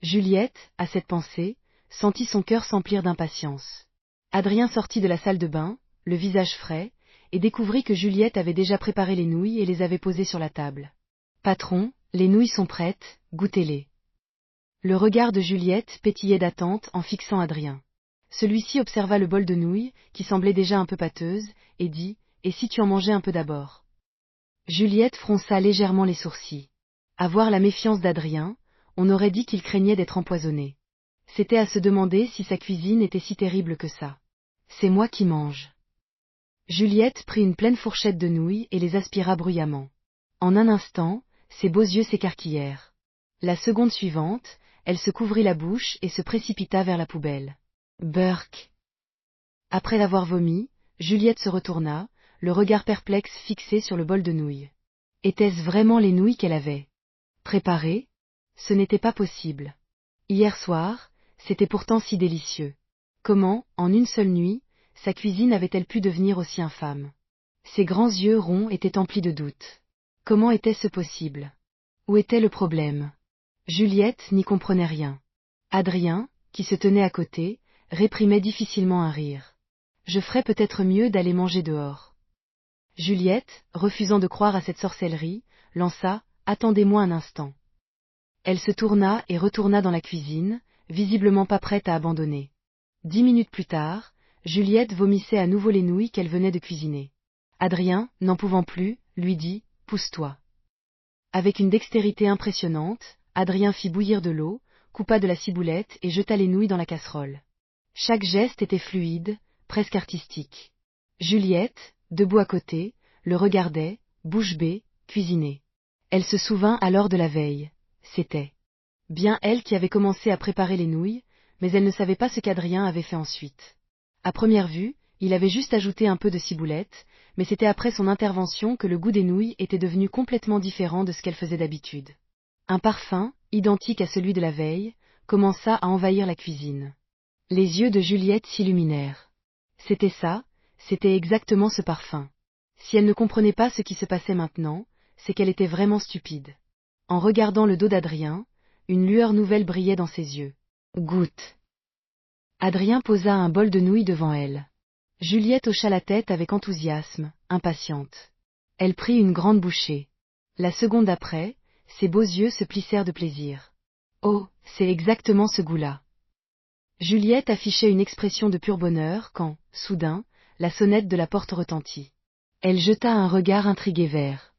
Juliette, à cette pensée, sentit son cœur s'emplir d'impatience. Adrien sortit de la salle de bain, le visage frais, et découvrit que Juliette avait déjà préparé les nouilles et les avait posées sur la table. « Patron, les nouilles sont prêtes, goûtez-les. » Le regard de Juliette pétillait d'attente en fixant Adrien. Celui-ci observa le bol de nouilles, qui semblait déjà un peu pâteuse, et dit « Et si tu en mangeais un peu d'abord ?» Juliette fronça légèrement les sourcils. À voir la méfiance d'Adrien, on aurait dit qu'il craignait d'être empoisonné. C'était à se demander si sa cuisine était si terrible que ça. « C'est moi qui mange. » Juliette prit une pleine fourchette de nouilles et les aspira bruyamment. En un instant, ses beaux yeux s'écarquillèrent. La seconde suivante, elle se couvrit la bouche et se précipita vers la poubelle. Burk. Après l'avoir vomi, Juliette se retourna, le regard perplexe fixé sur le bol de nouilles. Étaient-ce vraiment les nouilles qu'elle avait préparées? Ce n'était pas possible. Hier soir, c'était pourtant si délicieux. Comment, en une seule nuit, sa cuisine avait-elle pu devenir aussi infâme? Ses grands yeux ronds étaient emplis de doutes. Comment était-ce possible? Où était le problème? Juliette n'y comprenait rien. Adrien, qui se tenait à côté, réprimait difficilement un rire. Je ferais peut-être mieux d'aller manger dehors. Juliette, refusant de croire à cette sorcellerie, lança « Attendez-moi un instant ». Elle se tourna et retourna dans la cuisine, visiblement pas prête à abandonner. 10 minutes plus tard, Juliette vomissait à nouveau les nouilles qu'elle venait de cuisiner. Adrien, n'en pouvant plus, lui dit « Pousse-toi ». Avec une dextérité impressionnante, Adrien fit bouillir de l'eau, coupa de la ciboulette et jeta les nouilles dans la casserole. Chaque geste était fluide, presque artistique. Juliette, debout à côté, le regardait, bouche bée, cuisiner. Elle se souvint alors de la veille. C'était bien elle qui avait commencé à préparer les nouilles, mais elle ne savait pas ce qu'Adrien avait fait ensuite. À première vue, il avait juste ajouté un peu de ciboulette, mais c'était après son intervention que le goût des nouilles était devenu complètement différent de ce qu'elle faisait d'habitude. Un parfum, identique à celui de la veille, commença à envahir la cuisine. Les yeux de Juliette s'illuminèrent. C'était ça, c'était exactement ce parfum. Si elle ne comprenait pas ce qui se passait maintenant, c'est qu'elle était vraiment stupide. En regardant le dos d'Adrien, une lueur nouvelle brillait dans ses yeux. Goûte. Adrien posa un bol de nouilles devant elle. Juliette hocha la tête avec enthousiasme, impatiente. Elle prit une grande bouchée. La seconde après, ses beaux yeux se plissèrent de plaisir. Oh, c'est exactement ce goût-là. Juliette affichait une expression de pur bonheur quand, soudain, la sonnette de la porte retentit. Elle jeta un regard intrigué vers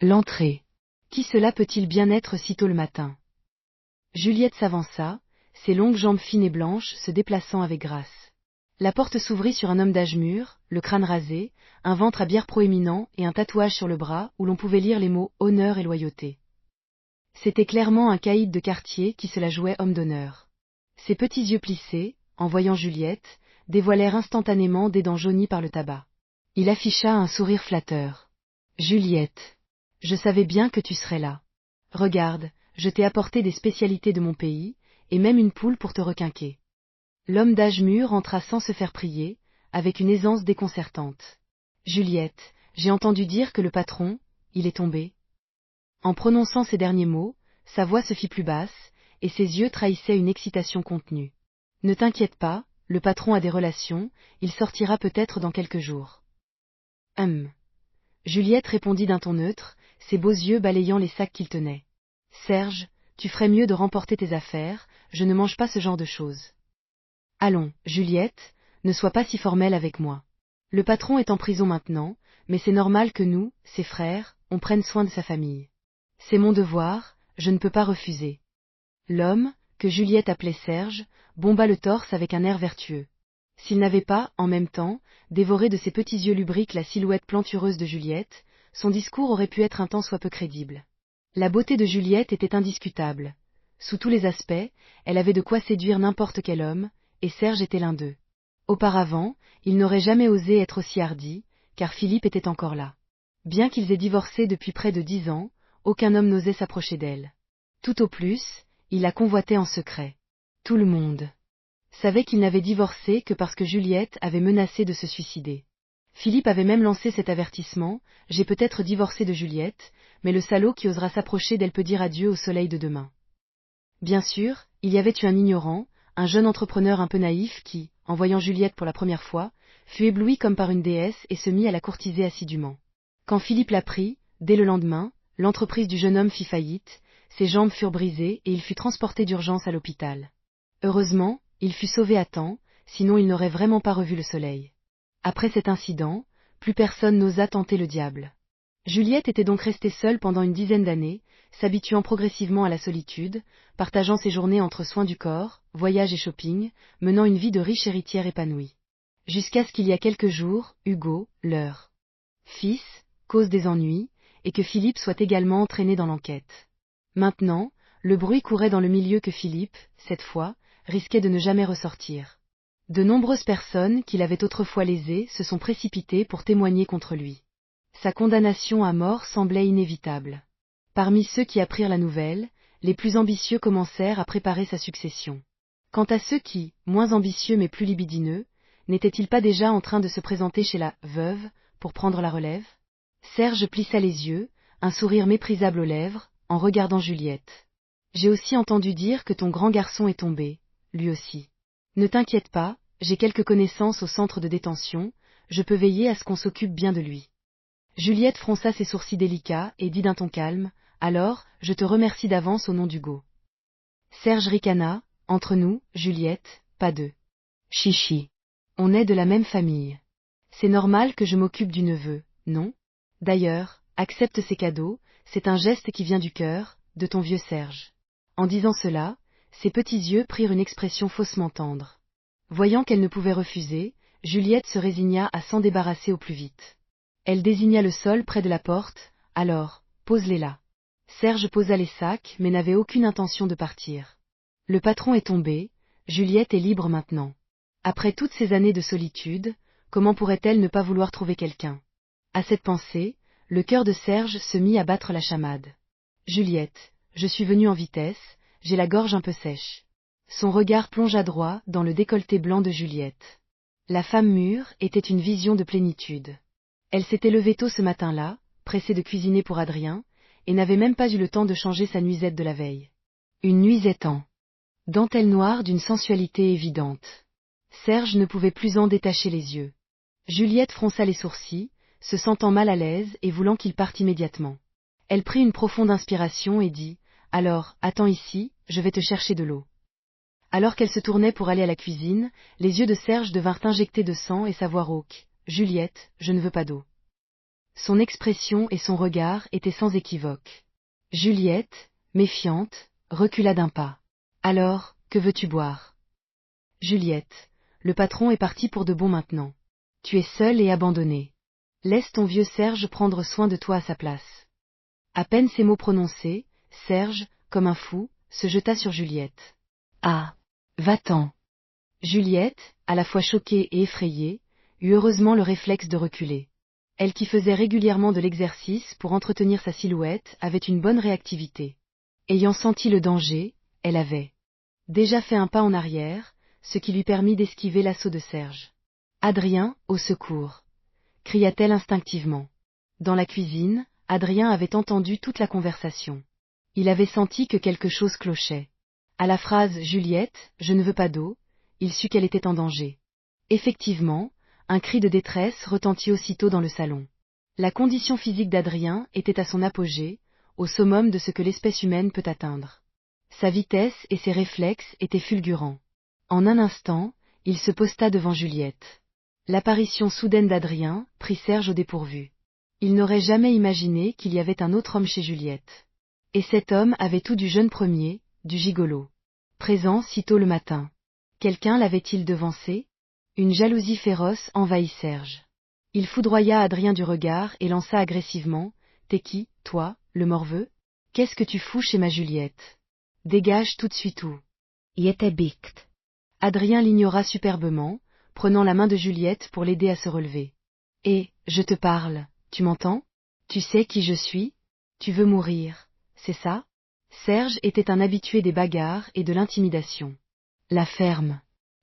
l'entrée. Qui cela peut-il bien être si tôt le matin? Juliette s'avança, ses longues jambes fines et blanches se déplaçant avec grâce. La porte s'ouvrit sur un homme d'âge mûr, le crâne rasé, un ventre à bière proéminent et un tatouage sur le bras où l'on pouvait lire les mots honneur et loyauté. C'était clairement un caïd de quartier qui se la jouait homme d'honneur. Ses petits yeux plissés, en voyant Juliette, dévoilèrent instantanément des dents jaunies par le tabac. Il afficha un sourire flatteur. Juliette. Je savais bien que tu serais là. Regarde, je t'ai apporté des spécialités de mon pays, et même une poule pour te requinquer. L'homme d'âge mûr entra sans se faire prier, avec une aisance déconcertante. Juliette, j'ai entendu dire que le patron, il est tombé. En prononçant ces derniers mots, sa voix se fit plus basse, et ses yeux trahissaient une excitation contenue. Ne t'inquiète pas, le patron a des relations, il sortira peut-être dans quelques jours. Juliette répondit d'un ton neutre, ses beaux yeux balayant les sacs qu'il tenait. Serge, tu ferais mieux de remporter tes affaires, je ne mange pas ce genre de choses. Allons, Juliette, ne sois pas si formelle avec moi. Le patron est en prison maintenant, mais c'est normal que nous, ses frères, on prenne soin de sa famille. C'est mon devoir, je ne peux pas refuser. L'homme, que Juliette appelait Serge, bomba le torse avec un air vertueux. S'il n'avait pas, en même temps, dévoré de ses petits yeux lubriques la silhouette plantureuse de Juliette, son discours aurait pu être un tant soit peu crédible. La beauté de Juliette était indiscutable. Sous tous les aspects, elle avait de quoi séduire n'importe quel homme, et Serge était l'un d'eux. Auparavant, il n'aurait jamais osé être aussi hardi, car Philippe était encore là. Bien qu'ils aient divorcé depuis près de 10 ans, aucun homme n'osait s'approcher d'elle. Tout au plus, il la convoitait en secret. Tout le monde savait qu'il n'avait divorcé que parce que Juliette avait menacé de se suicider. Philippe avait même lancé cet avertissement, j'ai peut-être divorcé de Juliette, mais le salaud qui osera s'approcher d'elle peut dire adieu au soleil de demain. Bien sûr, il y avait eu un ignorant, un jeune entrepreneur un peu naïf qui, en voyant Juliette pour la première fois, fut ébloui comme par une déesse et se mit à la courtiser assidûment. Quand Philippe l'apprit, dès le lendemain, l'entreprise du jeune homme fit faillite, ses jambes furent brisées et il fut transporté d'urgence à l'hôpital. Heureusement, il fut sauvé à temps, sinon il n'aurait vraiment pas revu le soleil. Après cet incident, plus personne n'osa tenter le diable. Juliette était donc restée seule pendant une dizaine d'années, s'habituant progressivement à la solitude, partageant ses journées entre soins du corps, voyages et shopping, menant une vie de riche héritière épanouie. Jusqu'à ce qu'il y a quelques jours, Hugo, leur fils, cause des ennuis, et que Philippe soit également entraîné dans l'enquête. Maintenant, le bruit courait dans le milieu que Philippe, cette fois, risquait de ne jamais ressortir. De nombreuses personnes qu'il avait autrefois lésées se sont précipitées pour témoigner contre lui. Sa condamnation à mort semblait inévitable. Parmi ceux qui apprirent la nouvelle, les plus ambitieux commencèrent à préparer sa succession. Quant à ceux qui, moins ambitieux mais plus libidineux, n'étaient-ils pas déjà en train de se présenter chez la veuve pour prendre la relève? Serge plissa les yeux, un sourire méprisable aux lèvres, en regardant Juliette. J'ai aussi entendu dire que ton grand garçon est tombé, lui aussi. Ne t'inquiète pas, j'ai quelques connaissances au centre de détention, je peux veiller à ce qu'on s'occupe bien de lui. Juliette fronça ses sourcils délicats et dit d'un ton calme, alors, je te remercie d'avance au nom d'Hugo. Serge ricana, entre nous, Juliette, pas de chichi. On est de la même famille. C'est normal que je m'occupe du neveu, non? D'ailleurs, accepte ces cadeaux, c'est un geste qui vient du cœur, de ton vieux Serge. En disant cela, ses petits yeux prirent une expression faussement tendre. Voyant qu'elle ne pouvait refuser, Juliette se résigna à s'en débarrasser au plus vite. Elle désigna le sol près de la porte, alors, pose-les là. Serge posa les sacs mais n'avait aucune intention de partir. Le patron est tombé, Juliette est libre maintenant. Après toutes ces années de solitude, comment pourrait-elle ne pas vouloir trouver quelqu'un? À cette pensée, le cœur de Serge se mit à battre la chamade. Juliette, je suis venue en vitesse, j'ai la gorge un peu sèche. Son regard plongea droit dans le décolleté blanc de Juliette. La femme mûre était une vision de plénitude. Elle s'était levée tôt ce matin-là, pressée de cuisiner pour Adrien, et n'avait même pas eu le temps de changer sa nuisette de la veille. Une nuisette en dentelle noire d'une sensualité évidente. Serge ne pouvait plus en détacher les yeux. Juliette fronça les sourcils, se sentant mal à l'aise et voulant qu'il parte immédiatement. Elle prit une profonde inspiration et dit « Alors, attends ici, je vais te chercher de l'eau. » Alors qu'elle se tournait pour aller à la cuisine, les yeux de Serge devinrent injectés de sang et sa voix rauque. « Juliette, je ne veux pas d'eau. » Son expression et son regard étaient sans équivoque. Juliette, méfiante, recula d'un pas. « Alors, que veux-tu boire ?»« Juliette, le patron est parti pour de bon maintenant. Tu es seule et abandonnée. Laisse ton vieux Serge prendre soin de toi à sa place. » À peine ces mots prononcés, Serge, comme un fou, se jeta sur Juliette. « Ah, va-t'en !» Juliette, à la fois choquée et effrayée, eut heureusement le réflexe de reculer. Elle qui faisait régulièrement de l'exercice pour entretenir sa silhouette avait une bonne réactivité. Ayant senti le danger, elle avait déjà fait un pas en arrière, ce qui lui permit d'esquiver l'assaut de Serge. « Adrien, au secours !» cria-t-elle instinctivement. Dans la cuisine, Adrien avait entendu toute la conversation. Il avait senti que quelque chose clochait. À la phrase « Juliette, je ne veux pas d'eau », il sut qu'elle était en danger. Effectivement, un cri de détresse retentit aussitôt dans le salon. La condition physique d'Adrien était à son apogée, au summum de ce que l'espèce humaine peut atteindre. Sa vitesse et ses réflexes étaient fulgurants. En un instant, il se posta devant Juliette. L'apparition soudaine d'Adrien prit Serge au dépourvu. Il n'aurait jamais imaginé qu'il y avait un autre homme chez Juliette. Et cet homme avait tout du jeune premier, du gigolo. Présent si tôt le matin. Quelqu'un l'avait-il devancé? Une jalousie féroce envahit Serge. Il foudroya Adrien du regard et lança agressivement « T'es qui, toi, le morveux? Qu'est-ce que tu fous chez ma Juliette? Dégage tout de suite ou... » était bict. Adrien l'ignora superbement, prenant la main de Juliette pour l'aider à se relever. « Et, je te parle, tu m'entends? Tu sais qui je suis? Tu veux mourir, c'est ça ?» Serge était un habitué des bagarres et de l'intimidation. La ferme.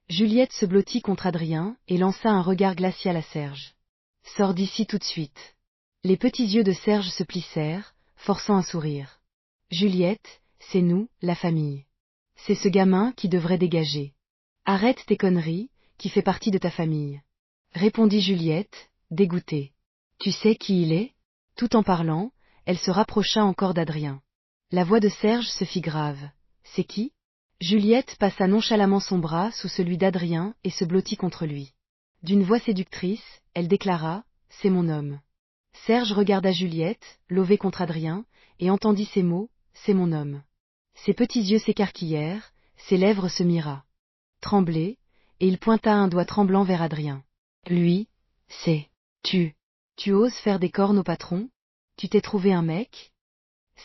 Juliette se blottit contre Adrien et lança un regard glacial à Serge. « Sors d'ici tout de suite. » Les petits yeux de Serge se plissèrent, forçant un sourire. « Juliette, c'est nous, la famille. C'est ce gamin qui devrait dégager. Arrête tes conneries, qui fait partie de ta famille. Répondit Juliette, dégoûtée. Tu sais qui il est? Tout en parlant, elle se rapprocha encore d'Adrien. La voix de Serge se fit grave. C'est qui? Juliette passa nonchalamment son bras sous celui d'Adrien et se blottit contre lui. D'une voix séductrice, elle déclara, c'est mon homme. Serge regarda Juliette, levée contre Adrien, et entendit ces mots, c'est mon homme. Ses petits yeux s'écarquillèrent, ses lèvres se mira. Tremblé, et il pointa un doigt tremblant vers Adrien. Lui, c'est, tu oses faire des cornes au patron? Tu t'es trouvé un mec?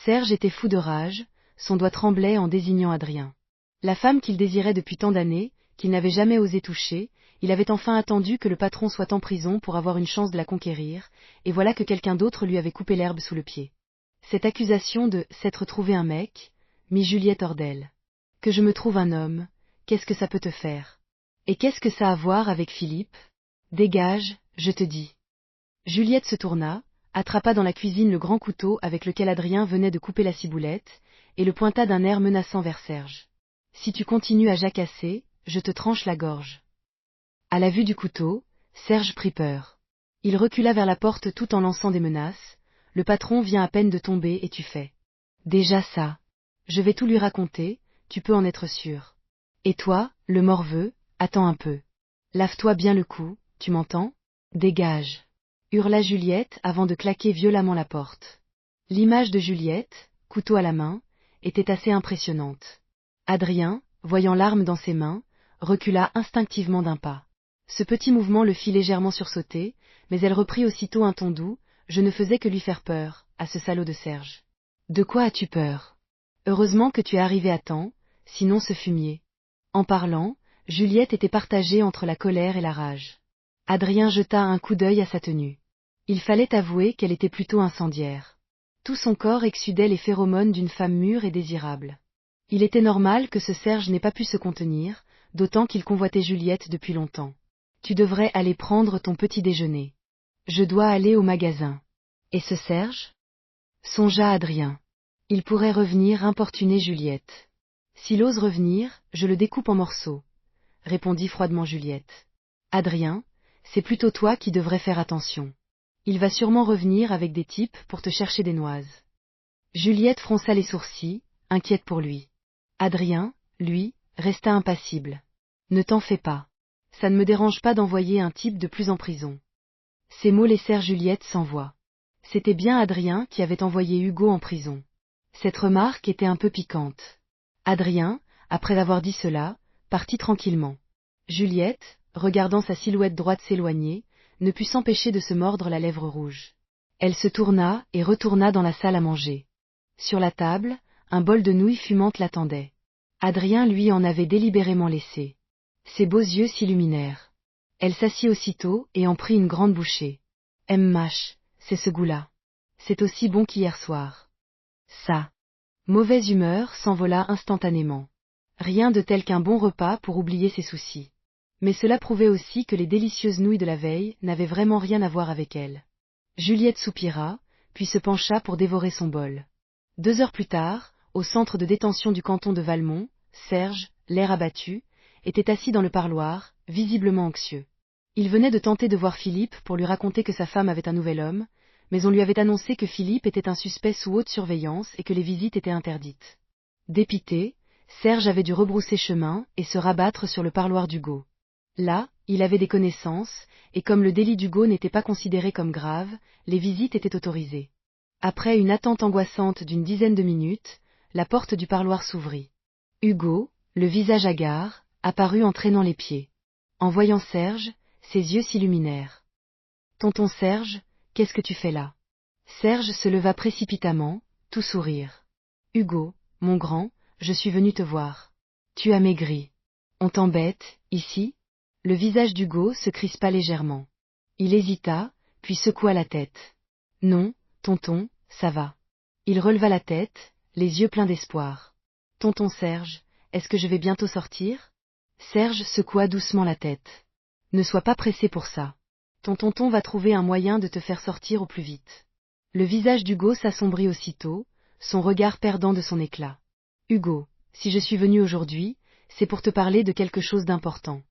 Serge était fou de rage, son doigt tremblait en désignant Adrien. La femme qu'il désirait depuis tant d'années, qu'il n'avait jamais osé toucher, il avait enfin attendu que le patron soit en prison pour avoir une chance de la conquérir, et voilà que quelqu'un d'autre lui avait coupé l'herbe sous le pied. Cette accusation de « s'être trouvé un mec » mit Juliette hors d'elle. Que je me trouve un homme, qu'est-ce que ça peut te faire? Et qu'est-ce que ça a à voir avec Philippe? Dégage, je te dis. Juliette se tourna, attrapa dans la cuisine le grand couteau avec lequel Adrien venait de couper la ciboulette, et le pointa d'un air menaçant vers Serge. Si tu continues à jacasser, je te tranche la gorge. À la vue du couteau, Serge prit peur. Il recula vers la porte tout en lançant des menaces. Le patron vient à peine de tomber et tu fais. Déjà ça. Je vais tout lui raconter, tu peux en être sûr. Et toi, le morveux, attends un peu. Lave-toi bien le cou, tu m'entends? Dégage. Hurla Juliette avant de claquer violemment la porte. L'image de Juliette, couteau à la main, était assez impressionnante. Adrien, voyant l'arme dans ses mains, recula instinctivement d'un pas. Ce petit mouvement le fit légèrement sursauter, mais elle reprit aussitôt un ton doux, je ne faisais que lui faire peur, à ce salaud de Serge. De quoi as-tu peur? Heureusement que tu es arrivé à temps, sinon ce fumier. En parlant, Juliette était partagée entre la colère et la rage. Adrien jeta un coup d'œil à sa tenue. Il fallait avouer qu'elle était plutôt incendiaire. Tout son corps exsudait les phéromones d'une femme mûre et désirable. Il était normal que ce Serge n'ait pas pu se contenir, d'autant qu'il convoitait Juliette depuis longtemps. Tu devrais aller prendre ton petit déjeuner. Je dois aller au magasin. Et ce Serge? Songea Adrien. Il pourrait revenir importuner Juliette. S'il ose revenir, je le découpe en morceaux, répondit froidement Juliette. Adrien, c'est plutôt toi qui devrais faire attention. Il va sûrement revenir avec des types pour te chercher des noises. Juliette fronça les sourcils, inquiète pour lui. Adrien, lui, resta impassible. Ne t'en fais pas. Ça ne me dérange pas d'envoyer un type de plus en prison. Ces mots laissèrent Juliette sans voix. C'était bien Adrien qui avait envoyé Hugo en prison. Cette remarque était un peu piquante. Adrien, après avoir dit cela, partit tranquillement. Juliette, regardant sa silhouette droite s'éloigner, ne put s'empêcher de se mordre la lèvre rouge. Elle se tourna et retourna dans la salle à manger. Sur la table, un bol de nouilles fumantes l'attendait. Adrien lui en avait délibérément laissé. Ses beaux yeux s'illuminèrent. Elle s'assit aussitôt et en prit une grande bouchée. Mâche, c'est ce goût-là. C'est aussi bon qu'hier soir. Ça. Mauvaise humeur s'envola instantanément. Rien de tel qu'un bon repas pour oublier ses soucis. Mais cela prouvait aussi que les délicieuses nouilles de la veille n'avaient vraiment rien à voir avec elle. Juliette soupira, puis se pencha pour dévorer son bol. 2 heures plus tard, au centre de détention du canton de Valmont, Serge, l'air abattu, était assis dans le parloir, visiblement anxieux. Il venait de tenter de voir Philippe pour lui raconter que sa femme avait un nouvel homme, mais on lui avait annoncé que Philippe était un suspect sous haute surveillance et que les visites étaient interdites. Dépité, Serge avait dû rebrousser chemin et se rabattre sur le parloir d'Hugo. Là, il avait des connaissances, et comme le délit d'Hugo n'était pas considéré comme grave, les visites étaient autorisées. Après une attente angoissante d'une dizaine de minutes, la porte du parloir s'ouvrit. Hugo, le visage hagard, apparut en traînant les pieds. En voyant Serge, ses yeux s'illuminèrent. « Tonton Serge, qu'est-ce que tu fais là ?» Serge se leva précipitamment, tout sourire. « Hugo, mon grand, je suis venu te voir. Tu as maigri. On t'embête, ici ?» Le visage d'Hugo se crispa légèrement. Il hésita, puis secoua la tête. « Non, tonton, ça va. » Il releva la tête, les yeux pleins d'espoir. « Tonton Serge, est-ce que je vais bientôt sortir ?» Serge secoua doucement la tête. « Ne sois pas pressé pour ça. Ton tonton va trouver un moyen de te faire sortir au plus vite. » Le visage d'Hugo s'assombrit aussitôt, son regard perdant de son éclat. « Hugo, Si je suis venu aujourd'hui, c'est pour te parler de quelque chose d'important.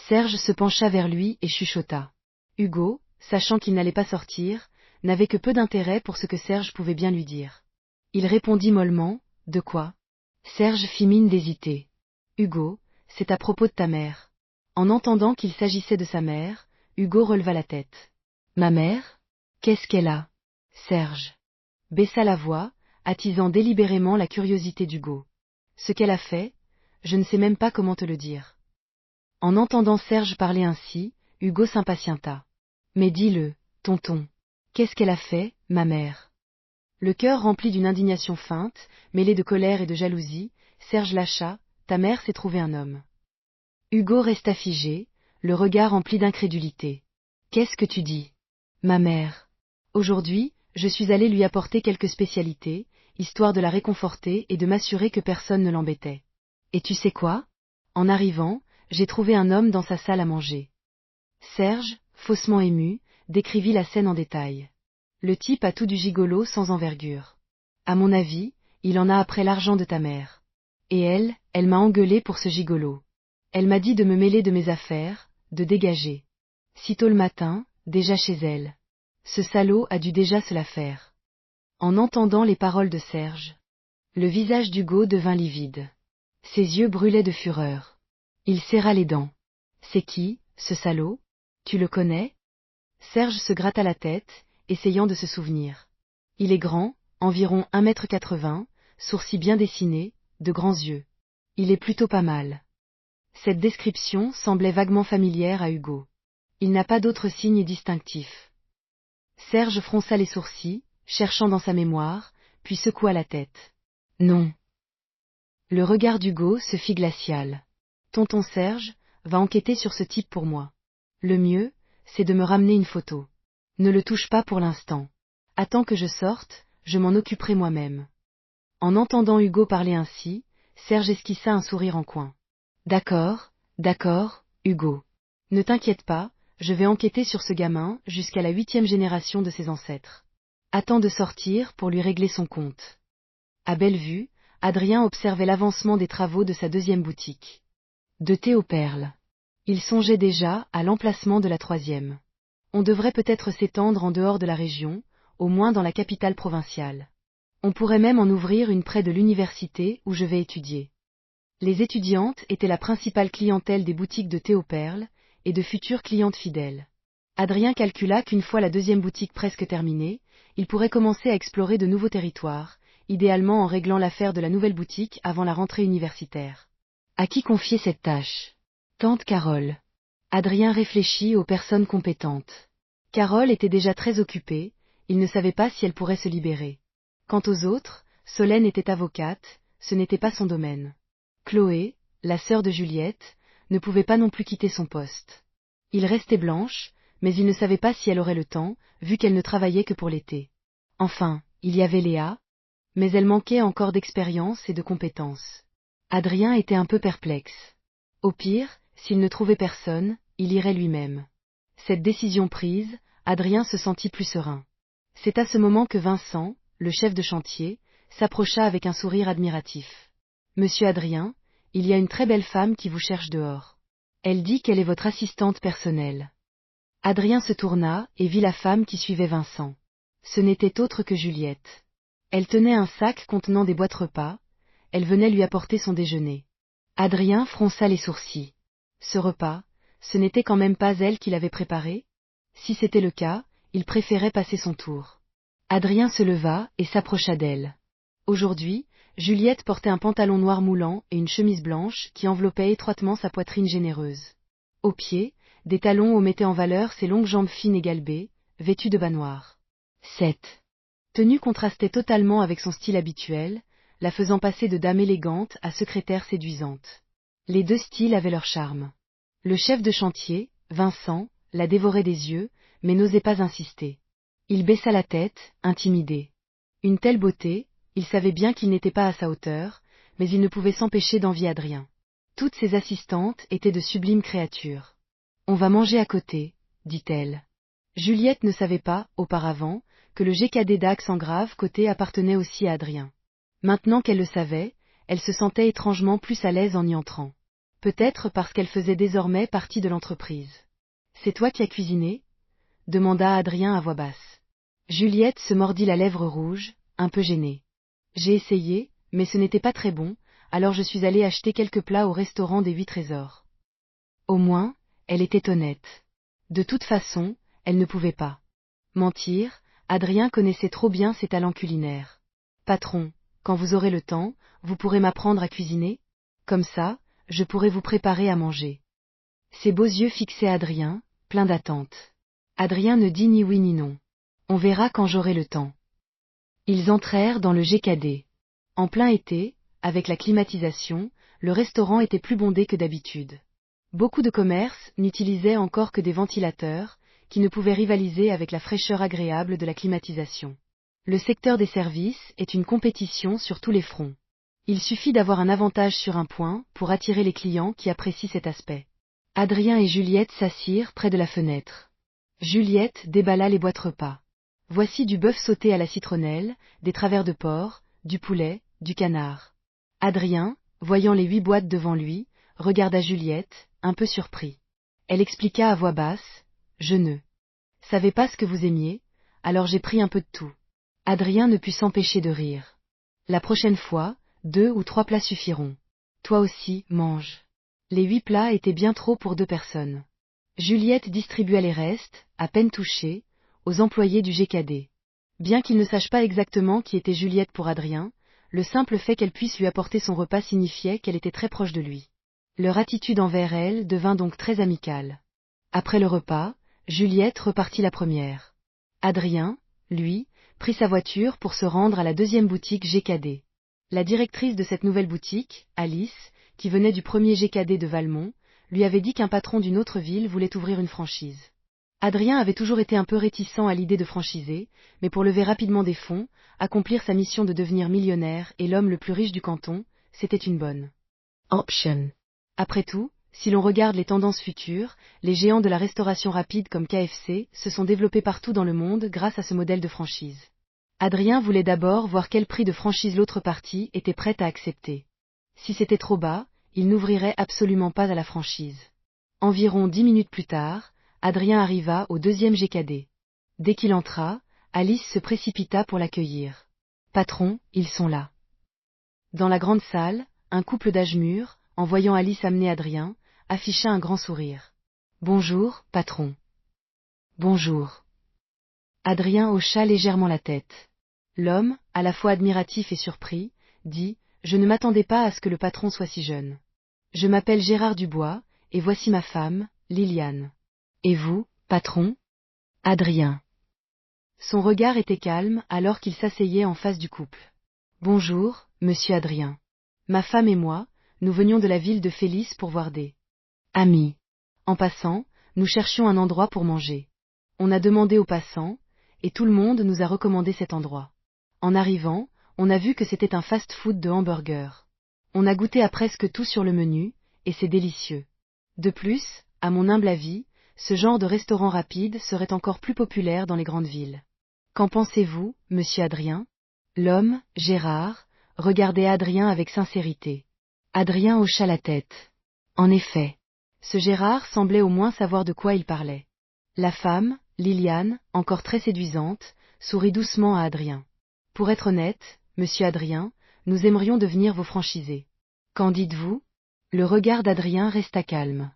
Serge se pencha vers lui et chuchota. Hugo, sachant qu'il n'allait pas sortir, n'avait que peu d'intérêt pour ce que Serge pouvait bien lui dire. Il répondit mollement, de quoi? Serge fit mine d'hésiter. Hugo, c'est à propos de ta mère. En entendant qu'il s'agissait de sa mère, Hugo releva la tête. Ma mère? Qu'est-ce qu'elle a? Serge baissa la voix, attisant délibérément la curiosité d'Hugo. Ce qu'elle a fait, je ne sais même pas comment te le dire. En entendant Serge parler ainsi, Hugo s'impatienta. Mais dis-le, tonton. Qu'est-ce qu'elle a fait, ma mère? Le cœur rempli d'une indignation feinte, mêlée de colère et de jalousie, Serge lâcha, ta mère s'est trouvée un homme. Hugo resta figé, le regard rempli d'incrédulité. Qu'est-ce que tu dis? Ma mère. Aujourd'hui, je suis allé lui apporter quelques spécialités, histoire de la réconforter et de m'assurer que personne ne l'embêtait. Et tu sais quoi? En arrivant, j'ai trouvé un homme dans sa salle à manger. Serge, faussement ému, décrivit la scène en détail. Le type a tout du gigolo sans envergure. À mon avis, il en a après l'argent de ta mère. Et elle m'a engueulé pour ce gigolo. Elle m'a dit de me mêler de mes affaires, de dégager. Sitôt le matin, déjà chez elle. Ce salaud a dû déjà se la faire. En entendant les paroles de Serge, le visage d'Hugo devint livide. Ses yeux brûlaient de fureur. Il serra les dents. C'est qui, ce salaud? Tu le connais? Serge se gratta la tête, essayant de se souvenir. Il est grand, environ 1,80 m, sourcils bien dessinés, de grands yeux. Il est plutôt pas mal. Cette description semblait vaguement familière à Hugo. Il n'a pas d'autre signe distinctif. Serge fronça les sourcils, cherchant dans sa mémoire, puis secoua la tête. Non. Le regard d'Hugo se fit glacial. Tonton Serge, va enquêter sur ce type pour moi. Le mieux, c'est de me ramener une photo. Ne le touche pas pour l'instant. Attends que je sorte, je m'en occuperai moi-même. En entendant Hugo parler ainsi, Serge esquissa un sourire en coin. D'accord, Hugo. Ne t'inquiète pas, je vais enquêter sur ce gamin jusqu'à la 8e génération de ses ancêtres. Attends de sortir pour lui régler son compte. À belle vue, Adrien observait l'avancement des travaux de sa 2e boutique. De thé aux perles. Il songeait déjà à l'emplacement de la 3e. On devrait peut-être s'étendre en dehors de la région, au moins dans la capitale provinciale. On pourrait même en ouvrir une près de l'université où je vais étudier. Les étudiantes étaient la principale clientèle des boutiques de thé aux perles, et de futures clientes fidèles. Adrien calcula qu'une fois la 2e boutique presque terminée, il pourrait commencer à explorer de nouveaux territoires, idéalement en réglant l'affaire de la nouvelle boutique avant la rentrée universitaire. À qui confier cette tâche? Tante Carole. Adrien réfléchit aux personnes compétentes. Carole était déjà très occupée, il ne savait pas si elle pourrait se libérer. Quant aux autres, Solène était avocate, ce n'était pas son domaine. Chloé, la sœur de Juliette, ne pouvait pas non plus quitter son poste. Il restait Blanche, mais il ne savait pas si elle aurait le temps, vu qu'elle ne travaillait que pour l'été. Enfin, il y avait Léa, mais elle manquait encore d'expérience et de compétences. Adrien était un peu perplexe. Au pire, s'il ne trouvait personne, il irait lui-même. Cette décision prise, Adrien se sentit plus serein. C'est à ce moment que Vincent, le chef de chantier, s'approcha avec un sourire admiratif. Monsieur Adrien, il y a une très belle femme qui vous cherche dehors. Elle dit qu'elle est votre assistante personnelle. Adrien se tourna et vit la femme qui suivait Vincent. Ce n'était autre que Juliette. Elle tenait un sac contenant des boîtes repas, elle venait lui apporter son déjeuner. Adrien fronça les sourcils. Ce repas, ce n'était quand même pas elle qui l'avait préparé? Si c'était le cas, il préférait passer son tour. Adrien se leva et s'approcha d'elle. Aujourd'hui, Juliette portait un pantalon noir moulant et une chemise blanche qui enveloppait étroitement sa poitrine généreuse. Aux pieds, des talons mettaient en valeur ses longues jambes fines et galbées, vêtues de bas noirs. Cette tenue contrastait totalement avec son style habituel, la faisant passer de dame élégante à secrétaire séduisante. Les deux styles avaient leur charme. Le chef de chantier, Vincent, la dévorait des yeux, mais n'osait pas insister. Il baissa la tête, intimidé. Une telle beauté, il savait bien qu'il n'était pas à sa hauteur, mais il ne pouvait s'empêcher d'envier Adrien. Toutes ses assistantes étaient de sublimes créatures. On va manger à côté, dit-elle. Juliette ne savait pas, auparavant, que le GKD d'Axe en grave côté appartenait aussi à Adrien. Maintenant qu'elle le savait, elle se sentait étrangement plus à l'aise en y entrant. Peut-être parce qu'elle faisait désormais partie de l'entreprise. « C'est toi qui as cuisiné ?» demanda Adrien à voix basse. Juliette se mordit la lèvre rouge, un peu gênée. « J'ai essayé, mais ce n'était pas très bon, alors je suis allée acheter quelques plats au restaurant des 8 trésors. » Au moins, elle était honnête. De toute façon, elle ne pouvait pas mentir, Adrien connaissait trop bien ses talents culinaires. « Patron, quand vous aurez le temps, vous pourrez m'apprendre à cuisiner ? Comme ça, je pourrai vous préparer à manger. » Ses beaux yeux fixaient Adrien, pleins d'attente. Adrien ne dit ni oui ni non. « On verra quand j'aurai le temps. » Ils entrèrent dans le GKD. En plein été, avec la climatisation, le restaurant était plus bondé que d'habitude. Beaucoup de commerces n'utilisaient encore que des ventilateurs, qui ne pouvaient rivaliser avec la fraîcheur agréable de la climatisation. Le secteur des services est une compétition sur tous les fronts. Il suffit d'avoir un avantage sur un point pour attirer les clients qui apprécient cet aspect. Adrien et Juliette s'assirent près de la fenêtre. Juliette déballa les boîtes repas. Voici du bœuf sauté à la citronnelle, des travers de porc, du poulet, du canard. Adrien, voyant les 8 boîtes devant lui, regarda Juliette, un peu surpris. Elle expliqua à voix basse, « Je ne savais pas ce que vous aimiez, alors j'ai pris un peu de tout. » Adrien ne put s'empêcher de rire. « La prochaine fois, 2 ou 3 plats suffiront. Toi aussi, mange. » Les 8 plats étaient bien trop pour 2 personnes. Juliette distribua les restes, à peine touchés, aux employés du GKD. Bien qu'il ne sache pas exactement qui était Juliette pour Adrien, le simple fait qu'elle puisse lui apporter son repas signifiait qu'elle était très proche de lui. Leur attitude envers elle devint donc très amicale. Après le repas, Juliette repartit la première. Adrien, lui, prit sa voiture pour se rendre à la 2e boutique GKD. La directrice de cette nouvelle boutique, Alice, qui venait du premier GKD de Valmont, lui avait dit qu'un patron d'une autre ville voulait ouvrir une franchise. Adrien avait toujours été un peu réticent à l'idée de franchiser, mais pour lever rapidement des fonds, accomplir sa mission de devenir millionnaire et l'homme le plus riche du canton, c'était une bonne option. Après tout, si l'on regarde les tendances futures, les géants de la restauration rapide comme KFC se sont développés partout dans le monde grâce à ce modèle de franchise. Adrien voulait d'abord voir quel prix de franchise l'autre partie était prête à accepter. Si c'était trop bas, il n'ouvrirait absolument pas à la franchise. Environ 10 minutes plus tard, Adrien arriva au 2e GKD. Dès qu'il entra, Alice se précipita pour l'accueillir. « Patron, ils sont là. » Dans la grande salle, un couple d'âge mûr, en voyant Alice amener Adrien, afficha un grand sourire. « Bonjour, patron. » »« Bonjour. » Adrien hocha légèrement la tête. L'homme, à la fois admiratif et surpris, dit « Je ne m'attendais pas à ce que le patron soit si jeune. Je m'appelle Gérard Dubois, et voici ma femme, Liliane. Et vous, patron ?» « Adrien. » Son regard était calme alors qu'il s'asseyait en face du couple. « Bonjour, monsieur Adrien. Ma femme et moi, nous venions de la ville de Félis pour voir des amis. En passant, nous cherchions un endroit pour manger. On a demandé aux passants, et tout le monde nous a recommandé cet endroit. En arrivant, on a vu que c'était un fast-food de hamburgers. On a goûté à presque tout sur le menu, et c'est délicieux. De plus, à mon humble avis, ce genre de restaurant rapide serait encore plus populaire dans les grandes villes. Qu'en pensez-vous, monsieur Adrien ? L'homme, Gérard, regardait Adrien avec sincérité. Adrien hocha la tête. En effet, ce Gérard semblait au moins savoir de quoi il parlait. La femme, Liliane, encore très séduisante, sourit doucement à Adrien. Pour être honnête, monsieur Adrien, nous aimerions devenir vos franchisés. Qu'en dites-vous ? Le regard d'Adrien resta calme.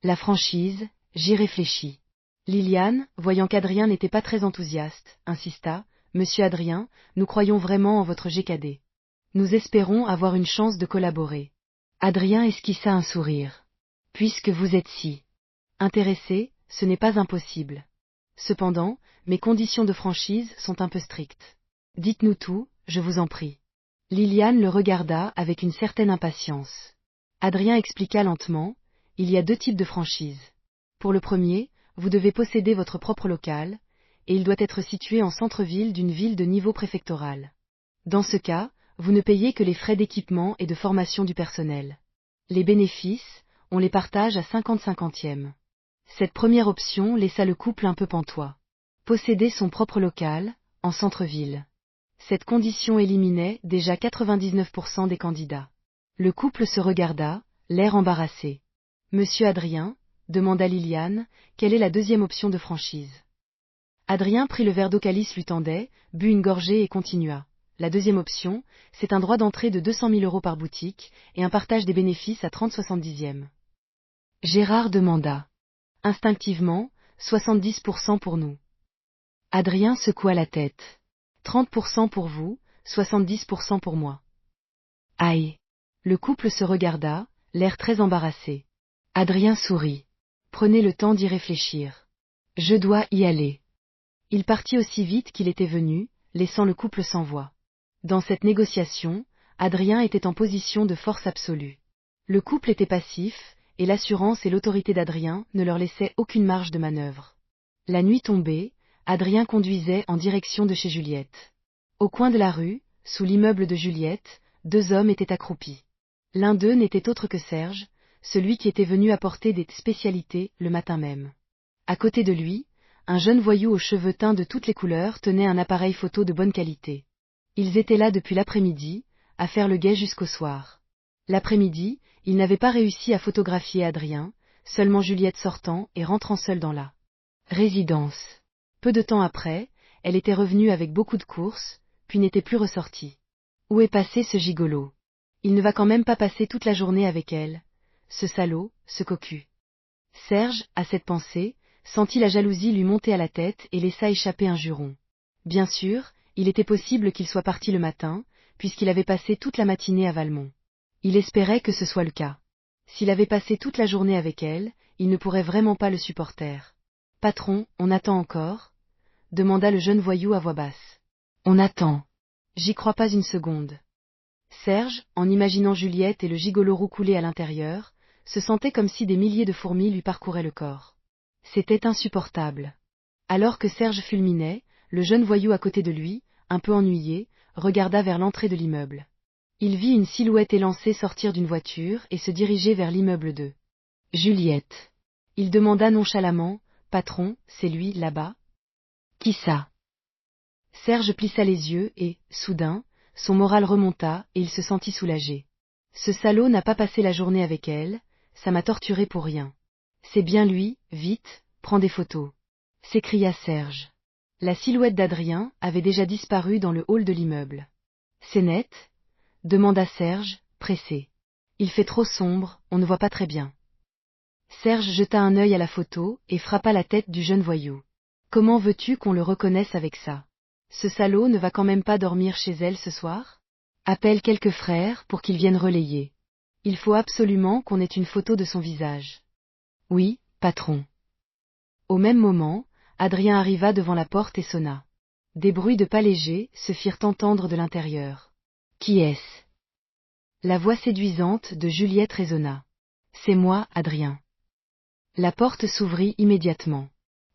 La franchise, j'y réfléchis. Liliane, voyant qu'Adrien n'était pas très enthousiaste, insista. Monsieur Adrien, nous croyons vraiment en votre GKD. Nous espérons avoir une chance de collaborer. Adrien esquissa un sourire. Puisque vous êtes si intéressé, ce n'est pas impossible. Cependant, mes conditions de franchise sont un peu strictes. Dites-nous tout, je vous en prie. Liliane le regarda avec une certaine impatience. Adrien expliqua lentement, il y a 2 types de franchises. Pour le premier, vous devez posséder votre propre local, et il doit être situé en centre-ville d'une ville de niveau préfectoral. Dans ce cas, vous ne payez que les frais d'équipement et de formation du personnel. Les bénéfices, on les partage à 50-50e. Cette première option laissa le couple un peu pantois. Posséder son propre local, en centre-ville. Cette condition éliminait déjà 99% des candidats. Le couple se regarda, l'air embarrassé. Monsieur Adrien, demanda Liliane, quelle est la deuxième option de franchise? Adrien prit le verre d'eau qu'Alice lui tendait, but une gorgée et continua. La deuxième option, c'est un droit d'entrée de 200 000 € par boutique, et un partage des bénéfices à 30/70. Gérard demanda. Instinctivement, 70% pour nous. Adrien secoua la tête. 30% pour vous, 70% pour moi. Aïe. Le couple se regarda, l'air très embarrassé. Adrien sourit. Prenez le temps d'y réfléchir. Je dois y aller. Il partit aussi vite qu'il était venu, laissant le couple sans voix. Dans cette négociation, Adrien était en position de force absolue. Le couple était passif, et l'assurance et l'autorité d'Adrien ne leur laissaient aucune marge de manœuvre. La nuit tombée, Adrien conduisait en direction de chez Juliette. Au coin de la rue, sous l'immeuble de Juliette, 2 hommes étaient accroupis. L'un d'eux n'était autre que Serge, celui qui était venu apporter des spécialités le matin même. À côté de lui, un jeune voyou aux cheveux teints de toutes les couleurs tenait un appareil photo de bonne qualité. Ils étaient là depuis l'après-midi, à faire le guet jusqu'au soir. L'après-midi, ils n'avaient pas réussi à photographier Adrien, seulement Juliette sortant et rentrant seule dans la résidence. Peu de temps après, elle était revenue avec beaucoup de courses, puis n'était plus ressortie. Où est passé ce gigolo? Il ne va quand même pas passer toute la journée avec elle. Ce salaud, ce cocu. Serge, à cette pensée, sentit la jalousie lui monter à la tête et laissa échapper un juron. Bien sûr, il était possible qu'il soit parti le matin, puisqu'il avait passé toute la matinée à Valmont. Il espérait que ce soit le cas. S'il avait passé toute la journée avec elle, il ne pourrait vraiment pas le supporter. Patron, on attend encore? Demanda le jeune voyou à voix basse. On attend. J'y crois pas une seconde. Serge, en imaginant Juliette et le gigolo roucoulé à l'intérieur, se sentait comme si des milliers de fourmis lui parcouraient le corps. C'était insupportable. Alors que Serge fulminait, le jeune voyou à côté de lui, un peu ennuyé, regarda vers l'entrée de l'immeuble. Il vit une silhouette élancée sortir d'une voiture et se diriger vers l'immeuble 2. Juliette. Il demanda nonchalamment, patron, c'est lui, là-bas? Qui ça? Serge plissa les yeux et, soudain, son moral remonta et il se sentit soulagé. Ce salaud n'a pas passé la journée avec elle, ça m'a torturé pour rien. C'est bien lui, vite, prends des photos. S'écria Serge. La silhouette d'Adrien avait déjà disparu dans le hall de l'immeuble. C'est net? Demanda Serge, pressé. Il fait trop sombre, on ne voit pas très bien. Serge jeta un œil à la photo et frappa la tête du jeune voyou. Comment veux-tu qu'on le reconnaisse avec ça? Ce salaud ne va quand même pas dormir chez elle ce soir? Appelle quelques frères pour qu'ils viennent relayer. Il faut absolument qu'on ait une photo de son visage. Oui, patron. Au même moment, Adrien arriva devant la porte et sonna. Des bruits de pas légers se firent entendre de l'intérieur. Qui est-ce? La voix séduisante de Juliette résonna. C'est moi, Adrien. La porte s'ouvrit immédiatement.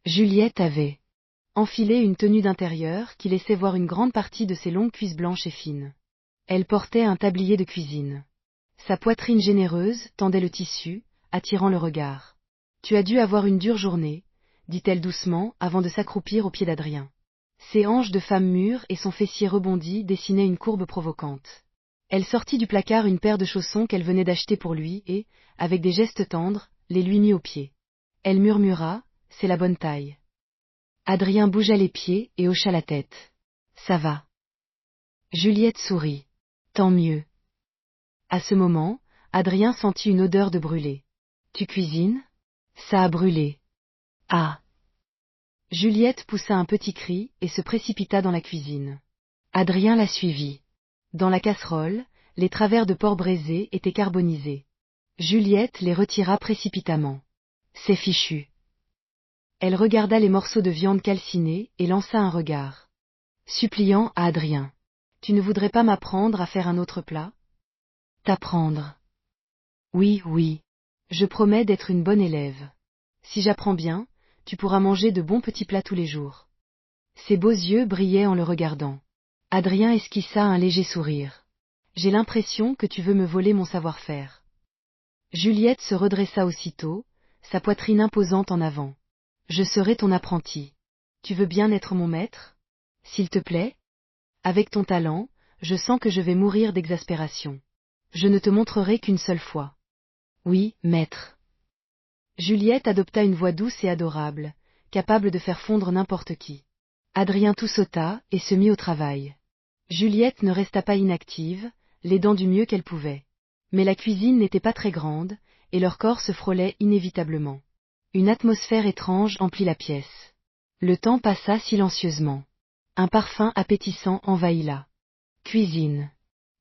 Juliette avait enfilé une tenue d'intérieur qui laissait voir une grande partie de ses longues cuisses blanches et fines. Elle portait un tablier de cuisine. Sa poitrine généreuse tendait le tissu, attirant le regard. Tu as dû avoir une dure journée, dit-elle doucement avant de s'accroupir aux pieds d'Adrien. Ses hanches de femme mûre et son fessier rebondi dessinaient une courbe provocante. Elle sortit du placard une paire de chaussons qu'elle venait d'acheter pour lui et, avec des gestes tendres, les lui mit aux pieds. Elle murmura, c'est la bonne taille. Adrien bougea les pieds et hocha la tête. Ça va. Juliette sourit. Tant mieux. À ce moment, Adrien sentit une odeur de brûlé. Tu cuisines? Ça a brûlé. Ah. Juliette poussa un petit cri et se précipita dans la cuisine. Adrien la suivit. Dans la casserole, les travers de porc braisé étaient carbonisés. Juliette les retira précipitamment. C'est fichu. Elle regarda les morceaux de viande calcinés et lança un regard suppliant à Adrien. Tu ne voudrais pas m'apprendre à faire un autre plat? T'apprendre? Oui, oui. Je promets d'être une bonne élève. Si j'apprends bien, tu pourras manger de bons petits plats tous les jours. Ses beaux yeux brillaient en le regardant. Adrien esquissa un léger sourire. J'ai l'impression que tu veux me voler mon savoir-faire. Juliette se redressa aussitôt, sa poitrine imposante en avant. Je serai ton apprenti. Tu veux bien être mon maître? S'il te plaît? Avec ton talent, je sens que je vais mourir d'exaspération. Je ne te montrerai qu'une seule fois. Oui, maître. Juliette adopta une voix douce et adorable, capable de faire fondre n'importe qui. Adrien tout sauta et se mit au travail. Juliette ne resta pas inactive, l'aidant du mieux qu'elle pouvait. Mais la cuisine n'était pas très grande, et leurs corps se frôlaient inévitablement. Une atmosphère étrange emplit la pièce. Le temps passa silencieusement. Un parfum appétissant envahit la cuisine.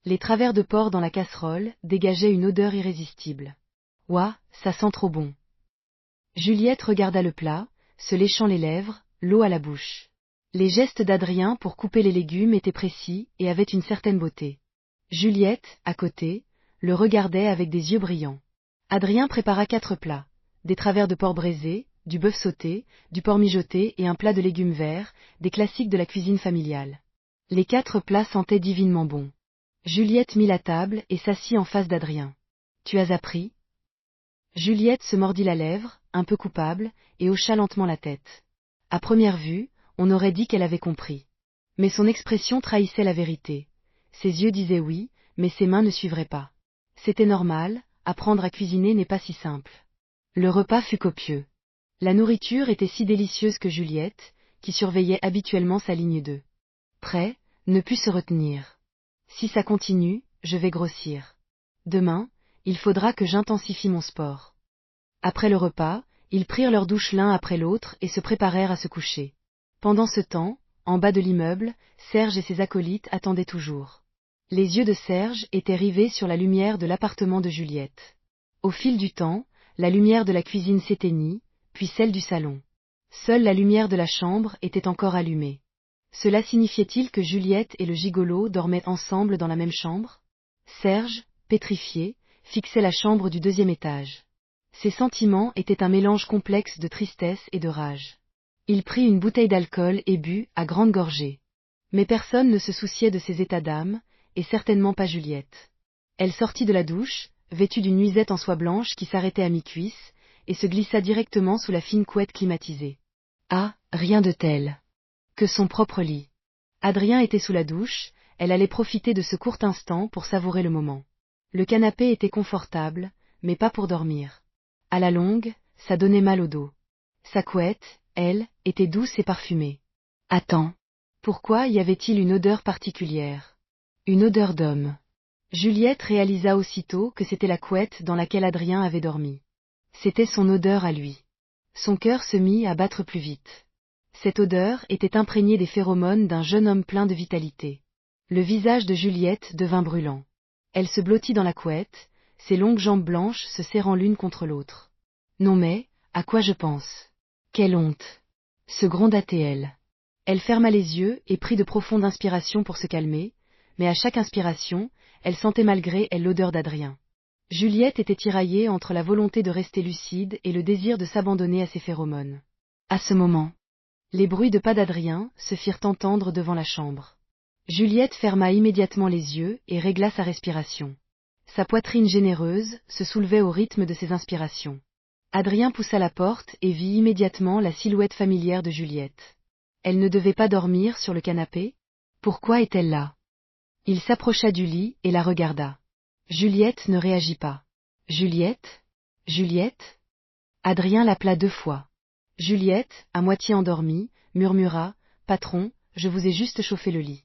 Les travers de porc dans la casserole dégageaient une odeur irrésistible. Ouah, ça sent trop bon. Juliette regarda le plat, se léchant les lèvres, l'eau à la bouche. Les gestes d'Adrien pour couper les légumes étaient précis et avaient une certaine beauté. Juliette, à côté, le regardait avec des yeux brillants. Adrien prépara 4 plats, des travers de porc braisé, du bœuf sauté, du porc mijoté et un plat de légumes verts, des classiques de la cuisine familiale. Les 4 plats sentaient divinement bon. Juliette mit la table et s'assit en face d'Adrien. « Tu as appris ?» Juliette se mordit la lèvre, un peu coupable, et hocha lentement la tête. À première vue, on aurait dit qu'elle avait compris. Mais son expression trahissait la vérité. Ses yeux disaient oui, mais ses mains ne suivraient pas. C'était normal, apprendre à cuisiner n'est pas si simple. Le repas fut copieux. La nourriture était si délicieuse que Juliette, qui surveillait habituellement sa ligne de près, ne put se retenir. Si ça continue, je vais grossir. Demain, il faudra que j'intensifie mon sport. Après le repas, ils prirent leur douche l'un après l'autre et se préparèrent à se coucher. Pendant ce temps, en bas de l'immeuble, Serge et ses acolytes attendaient toujours. Les yeux de Serge étaient rivés sur la lumière de l'appartement de Juliette. Au fil du temps, la lumière de la cuisine s'éteignit, puis celle du salon. Seule la lumière de la chambre était encore allumée. Cela signifiait-il que Juliette et le gigolo dormaient ensemble dans la même chambre? Serge, pétrifié, fixait la chambre du 2e étage. Ses sentiments étaient un mélange complexe de tristesse et de rage. Il prit une bouteille d'alcool et but à grandes gorgées. Mais personne ne se souciait de ses états d'âme, et certainement pas Juliette. Elle sortit de la douche, vêtue d'une nuisette en soie blanche qui s'arrêtait à mi-cuisse, et se glissa directement sous la fine couette climatisée. Ah, rien de tel que son propre lit. Adrien était sous la douche, elle allait profiter de ce court instant pour savourer le moment. Le canapé était confortable, mais pas pour dormir. À la longue, ça donnait mal au dos. Sa couette, elle, était douce et parfumée. Attends. Pourquoi y avait-il une odeur particulière? Une odeur d'homme. Juliette réalisa aussitôt que c'était la couette dans laquelle Adrien avait dormi. C'était son odeur à lui. Son cœur se mit à battre plus vite. Cette odeur était imprégnée des phéromones d'un jeune homme plein de vitalité. Le visage de Juliette devint brûlant. Elle se blottit dans la couette, ses longues jambes blanches se serrant l'une contre l'autre. Non mais, à quoi je pense? Quelle honte! Se gronda-t-elle. Elle ferma les yeux et prit de profondes inspirations pour se calmer, mais à chaque inspiration, elle sentait malgré elle l'odeur d'Adrien. Juliette était tiraillée entre la volonté de rester lucide et le désir de s'abandonner à ses phéromones. À ce moment, les bruits de pas d'Adrien se firent entendre devant la chambre. Juliette ferma immédiatement les yeux et régla sa respiration. Sa poitrine généreuse se soulevait au rythme de ses inspirations. Adrien poussa la porte et vit immédiatement la silhouette familière de Juliette. Elle ne devait pas dormir sur le canapé? Pourquoi est-elle là? Il s'approcha du lit et la regarda. Juliette ne réagit pas. Juliette? Juliette? Adrien l'appela 2 fois. Juliette, à moitié endormie, murmura « Patron, je vous ai juste chauffé le lit.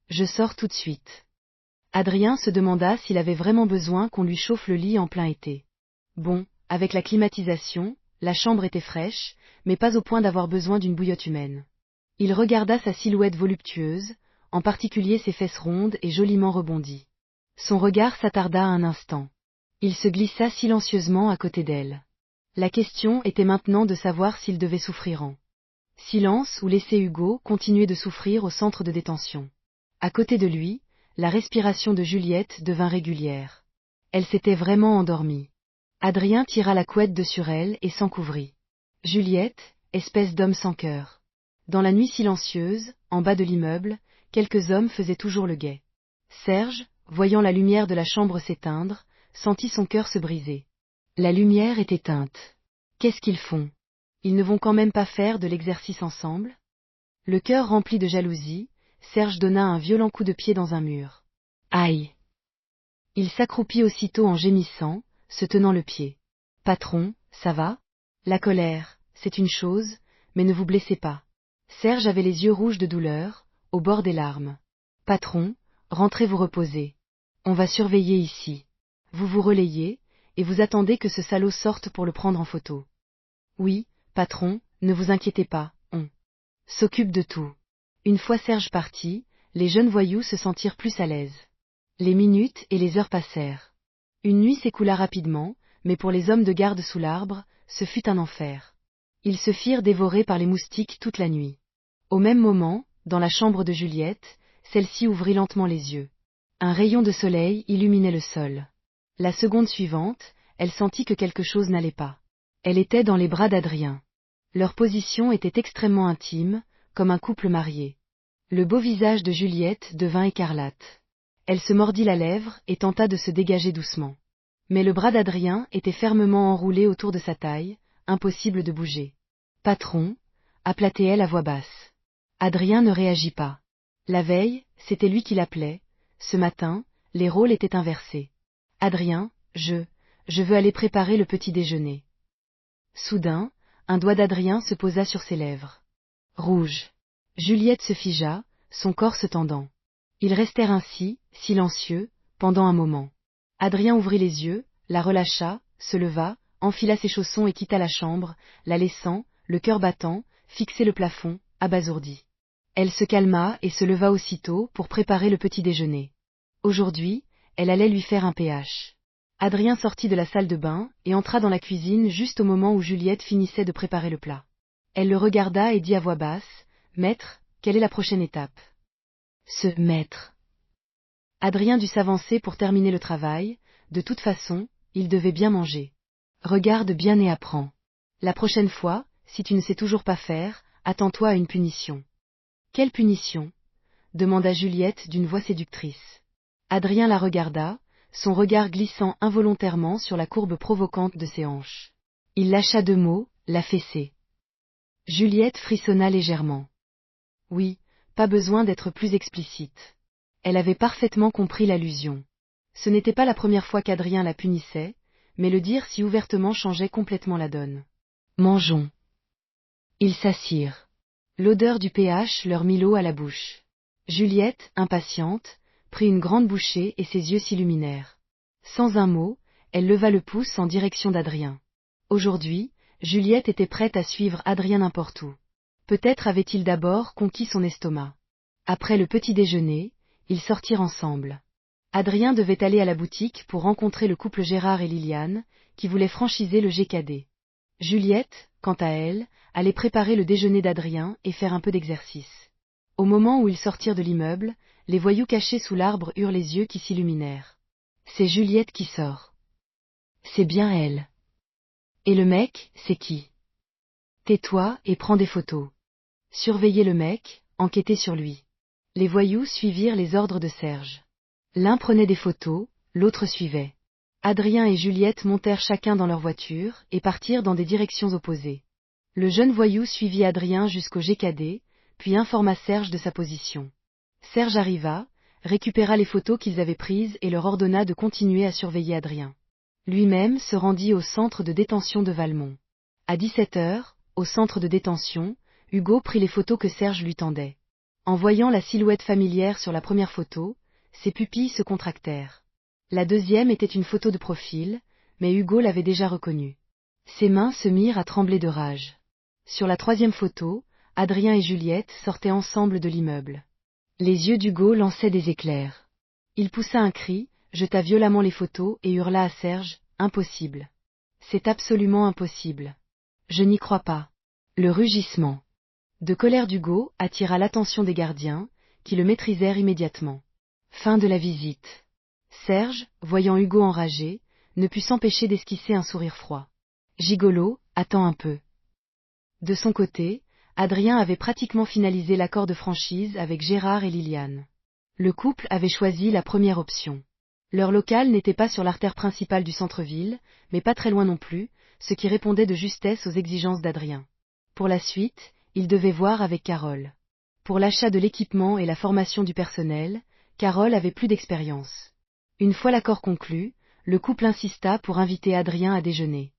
Je sors tout de suite. » Adrien se demanda s'il avait vraiment besoin qu'on lui chauffe le lit en plein été. Bon, avec la climatisation, la chambre était fraîche, mais pas au point d'avoir besoin d'une bouillotte humaine. Il regarda sa silhouette voluptueuse, en particulier ses fesses rondes et joliment rebondies. Son regard s'attarda un instant. Il se glissa silencieusement à côté d'elle. La question était maintenant de savoir s'il devait souffrir en silence ou laisser Hugo continuer de souffrir au centre de détention. À côté de lui, la respiration de Juliette devint régulière. Elle s'était vraiment endormie. Adrien tira la couette de sur elle et s'encouvrit. Juliette, espèce d'homme sans cœur. Dans la nuit silencieuse, en bas de l'immeuble, quelques hommes faisaient toujours le guet. Serge, voyant la lumière de la chambre s'éteindre, sentit son cœur se briser. La lumière est éteinte. Qu'est-ce qu'ils font? Ils ne vont quand même pas faire de l'exercice ensemble? Le cœur rempli de jalousie, Serge donna un violent coup de pied dans un mur. Aïe! Il s'accroupit aussitôt en gémissant, se tenant le pied. Patron, ça va? La colère, c'est une chose, mais ne vous blessez pas. Serge avait les yeux rouges de douleur, au bord des larmes. Patron, rentrez vous reposer. On va surveiller ici. Vous vous relayez, et vous attendez que ce salaud sorte pour le prendre en photo. Oui, patron, ne vous inquiétez pas, on s'occupe de tout. Une fois Serge parti, les jeunes voyous se sentirent plus à l'aise. Les minutes et les heures passèrent. Une nuit s'écoula rapidement, mais pour les hommes de garde sous l'arbre, ce fut un enfer. Ils se firent dévorer par les moustiques toute la nuit. Au même moment, dans la chambre de Juliette, celle-ci ouvrit lentement les yeux. Un rayon de soleil illuminait le sol. La seconde suivante, elle sentit que quelque chose n'allait pas. Elle était dans les bras d'Adrien. Leur position était extrêmement intime, comme un couple marié. Le beau visage de Juliette devint écarlate. Elle se mordit la lèvre et tenta de se dégager doucement. Mais le bras d'Adrien était fermement enroulé autour de sa taille, impossible de bouger. Patron, appelait-elle à voix basse. Adrien ne réagit pas. La veille, c'était lui qui l'appelait. Ce matin, les rôles étaient inversés. Adrien, je veux aller préparer le petit déjeuner. Soudain, un doigt d'Adrien se posa sur ses lèvres. Rouge. Juliette se figea, son corps se tendant. Ils restèrent ainsi, silencieux, pendant un moment. Adrien ouvrit les yeux, la relâcha, se leva, enfila ses chaussons et quitta la chambre, la laissant, le cœur battant, fixer le plafond, abasourdi. Elle se calma et se leva aussitôt pour préparer le petit déjeuner. Aujourd'hui, elle allait lui faire un PH. Adrien sortit de la salle de bain et entra dans la cuisine juste au moment où Juliette finissait de préparer le plat. Elle le regarda et dit à voix basse, « Maître, quelle est la prochaine étape ?» Ce « maître ». Adrien dut s'avancer pour terminer le travail, de toute façon, il devait bien manger. Regarde bien et apprends. La prochaine fois, si tu ne sais toujours pas faire, attends-toi à une punition. Quelle punition? Demanda Juliette d'une voix séductrice. Adrien la regarda, son regard glissant involontairement sur la courbe provocante de ses hanches. Il lâcha 2 mots, la fessée. Juliette frissonna légèrement. Oui, pas besoin d'être plus explicite. Elle avait parfaitement compris l'allusion. Ce n'était pas la première fois qu'Adrien la punissait, mais le dire si ouvertement changeait complètement la donne. Mangeons. Ils s'assirent. L'odeur du PH leur mit l'eau à la bouche. Juliette, impatiente, prit une grande bouchée et ses yeux s'illuminèrent. Sans un mot, elle leva le pouce en direction d'Adrien. Aujourd'hui, Juliette était prête à suivre Adrien n'importe où. Peut-être avait-il d'abord conquis son estomac. Après le petit déjeuner, ils sortirent ensemble. Adrien devait aller à la boutique pour rencontrer le couple Gérard et Liliane, qui voulaient franchiser le GKD. Juliette, quant à elle, allait préparer le déjeuner d'Adrien et faire un peu d'exercice. Au moment où ils sortirent de l'immeuble, les voyous cachés sous l'arbre eurent les yeux qui s'illuminèrent. C'est Juliette qui sort. C'est bien elle. Et le mec, c'est qui? Tais-toi et prends des photos. Surveillez le mec, enquêtez sur lui. Les voyous suivirent les ordres de Serge. L'un prenait des photos, l'autre suivait. Adrien et Juliette montèrent chacun dans leur voiture et partirent dans des directions opposées. Le jeune voyou suivit Adrien jusqu'au GKD, puis informa Serge de sa position. Serge arriva, récupéra les photos qu'ils avaient prises et leur ordonna de continuer à surveiller Adrien. Lui-même se rendit au centre de détention de Valmont. À 17h, au centre de détention, Hugo prit les photos que Serge lui tendait. En voyant la silhouette familière sur la première photo, ses pupilles se contractèrent. La deuxième était une photo de profil, mais Hugo l'avait déjà reconnue. Ses mains se mirent à trembler de rage. Sur la troisième photo, Adrien et Juliette sortaient ensemble de l'immeuble. Les yeux d'Hugo lançaient des éclairs. Il poussa un cri, jeta violemment les photos et hurla à Serge, « Impossible. C'est absolument impossible. Je n'y crois pas. » Le rugissement de colère d'Hugo attira l'attention des gardiens, qui le maîtrisèrent immédiatement. Fin de la visite. Serge, voyant Hugo enragé, ne put s'empêcher d'esquisser un sourire froid. Gigolo, attends un peu. De son côté, Adrien avait pratiquement finalisé l'accord de franchise avec Gérard et Liliane. Le couple avait choisi la première option. Leur local n'était pas sur l'artère principale du centre-ville, mais pas très loin non plus, ce qui répondait de justesse aux exigences d'Adrien. Pour la suite, il devait voir avec Carole. Pour l'achat de l'équipement et la formation du personnel, Carole avait plus d'expérience. Une fois l'accord conclu, le couple insista pour inviter Adrien à déjeuner.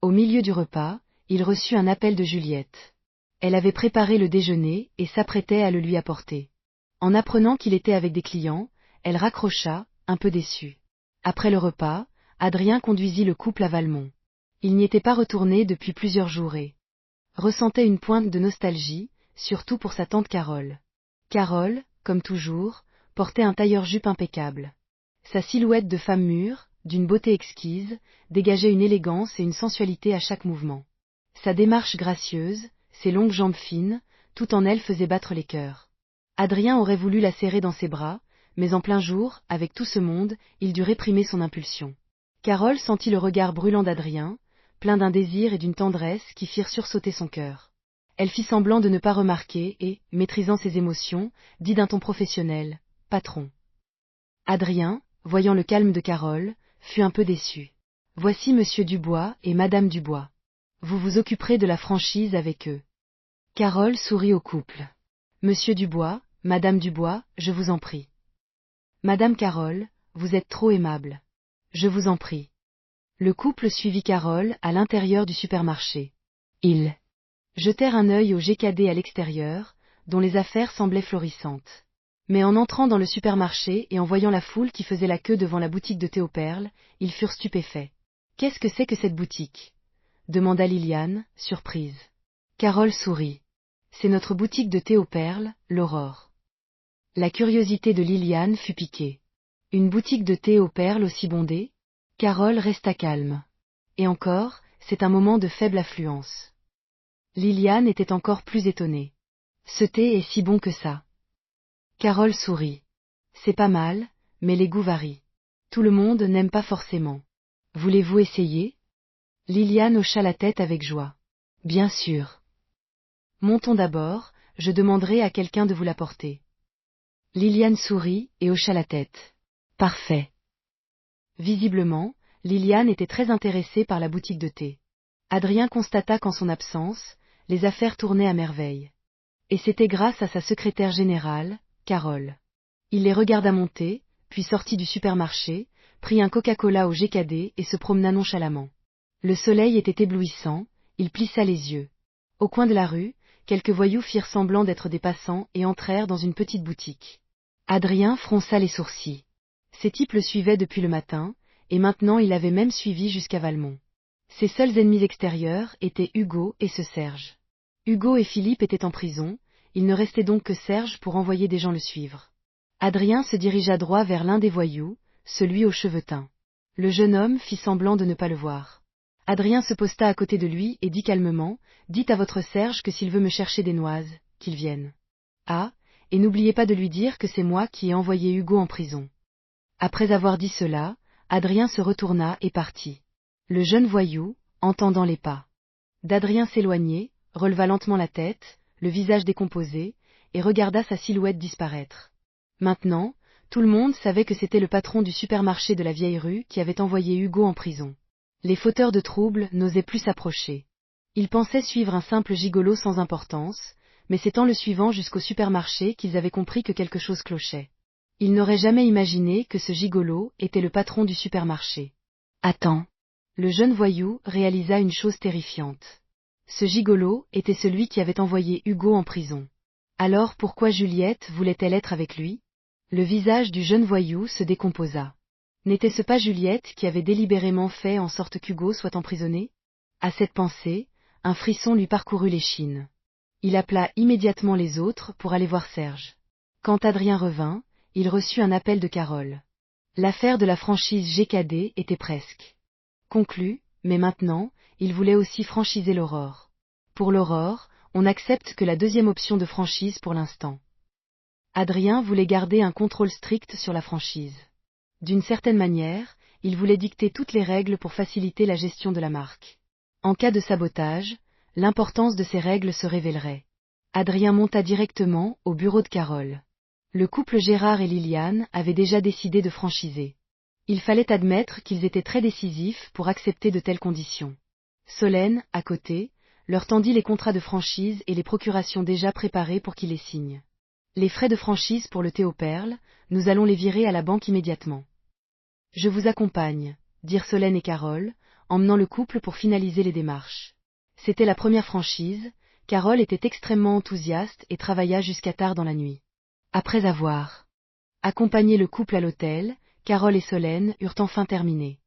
Au milieu du repas, il reçut un appel de Juliette. Elle avait préparé le déjeuner et s'apprêtait à le lui apporter. En apprenant qu'il était avec des clients, elle raccrocha, un peu déçue. Après le repas, Adrien conduisit le couple à Valmont. Il n'y était pas retourné depuis plusieurs jours et ressentait une pointe de nostalgie, surtout pour sa tante Carole. Carole, comme toujours, portait un tailleur-jupe impeccable. Sa silhouette de femme mûre, d'une beauté exquise, dégageait une élégance et une sensualité à chaque mouvement. Sa démarche gracieuse, ses longues jambes fines, tout en elle faisait battre les cœurs. Adrien aurait voulu la serrer dans ses bras, mais en plein jour, avec tout ce monde, il dut réprimer son impulsion. Carole sentit le regard brûlant d'Adrien, plein d'un désir et d'une tendresse qui firent sursauter son cœur. Elle fit semblant de ne pas remarquer et, maîtrisant ses émotions, dit d'un ton professionnel, « Patron. » Adrien, voyant le calme de Carole, fut un peu déçu. « Voici Monsieur Dubois et Madame Dubois. Vous vous occuperez de la franchise avec eux. » Carole sourit au couple. « Monsieur Dubois, Madame Dubois, je vous en prie. »« Madame Carole, vous êtes trop aimable. Je vous en prie. » Le couple suivit Carole à l'intérieur du supermarché. Ils jetèrent un œil au GKD à l'extérieur, dont les affaires semblaient florissantes. Mais en entrant dans le supermarché et en voyant la foule qui faisait la queue devant la boutique de thé aux perles, ils furent stupéfaits. « Qu'est-ce que c'est que cette boutique ?» demanda Liliane, surprise. Carole sourit. « C'est notre boutique de thé aux perles, l'Aurore. » La curiosité de Liliane fut piquée. Une boutique de thé aux perles aussi bondée? Carole resta calme. Et encore, c'est un moment de faible affluence. Liliane était encore plus étonnée. Ce thé est si bon que ça. Carole sourit. C'est pas mal, mais les goûts varient. Tout le monde n'aime pas forcément. Voulez-vous essayer? Liliane hocha la tête avec joie. Bien sûr. Montons d'abord, je demanderai à quelqu'un de vous l'apporter. Liliane sourit et hocha la tête. Parfait. Visiblement, Liliane était très intéressée par la boutique de thé. Adrien constata qu'en son absence, les affaires tournaient à merveille. Et c'était grâce à sa secrétaire générale, Carole. Il les regarda monter, puis sortit du supermarché, prit un Coca-Cola au GKD et se promena nonchalamment. Le soleil était éblouissant, il plissa les yeux. Au coin de la rue, quelques voyous firent semblant d'être des passants et entrèrent dans une petite boutique. Adrien fronça les sourcils. Ces types le suivaient depuis le matin, et maintenant il avait même suivi jusqu'à Valmont. Ses seuls ennemis extérieurs étaient Hugo et ce Serge. Hugo et Philippe étaient en prison, il ne restait donc que Serge pour envoyer des gens le suivre. Adrien se dirigea droit vers l'un des voyous, celui aux cheveux teints. Le jeune homme fit semblant de ne pas le voir. Adrien se posta à côté de lui et dit calmement, « Dites à votre Serge que s'il veut me chercher des noises, qu'il vienne. Ah, et n'oubliez pas de lui dire que c'est moi qui ai envoyé Hugo en prison. » Après avoir dit cela, Adrien se retourna et partit. Le jeune voyou, entendant les pas d'Adrien s'éloigner, releva lentement la tête, le visage décomposé, et regarda sa silhouette disparaître. Maintenant, tout le monde savait que c'était le patron du supermarché de la vieille rue qui avait envoyé Hugo en prison. Les fauteurs de troubles n'osaient plus s'approcher. Ils pensaient suivre un simple gigolo sans importance, mais c'est en le suivant jusqu'au supermarché qu'ils avaient compris que quelque chose clochait. Ils n'auraient jamais imaginé que ce gigolo était le patron du supermarché. Attends. Le jeune voyou réalisa une chose terrifiante. Ce gigolo était celui qui avait envoyé Hugo en prison. Alors pourquoi Juliette voulait-elle être avec lui? Le visage du jeune voyou se décomposa. N'était-ce pas Juliette qui avait délibérément fait en sorte qu'Hugo soit emprisonné? À cette pensée, un frisson lui parcourut l'échine. Il appela immédiatement les autres pour aller voir Serge. Quand Adrien revint, il reçut un appel de Carole. L'affaire de la franchise GKD était presque conclue, mais maintenant, il voulait aussi franchiser l'Aurore. Pour l'Aurore, on accepte que la deuxième option de franchise pour l'instant. Adrien voulait garder un contrôle strict sur la franchise. D'une certaine manière, il voulait dicter toutes les règles pour faciliter la gestion de la marque. En cas de sabotage, l'importance de ces règles se révélerait. Adrien monta directement au bureau de Carole. Le couple Gérard et Liliane avait déjà décidé de franchiser. Il fallait admettre qu'ils étaient très décisifs pour accepter de telles conditions. Solène, à côté, leur tendit les contrats de franchise et les procurations déjà préparées pour qu'ils les signent. Les frais de franchise pour le thé aux perles, nous allons les virer à la banque immédiatement. Je vous accompagne, dirent Solène et Carole, emmenant le couple pour finaliser les démarches. C'était la première franchise, Carole était extrêmement enthousiaste et travailla jusqu'à tard dans la nuit. Après avoir accompagné le couple à l'hôtel, Carole et Solène eurent enfin terminé.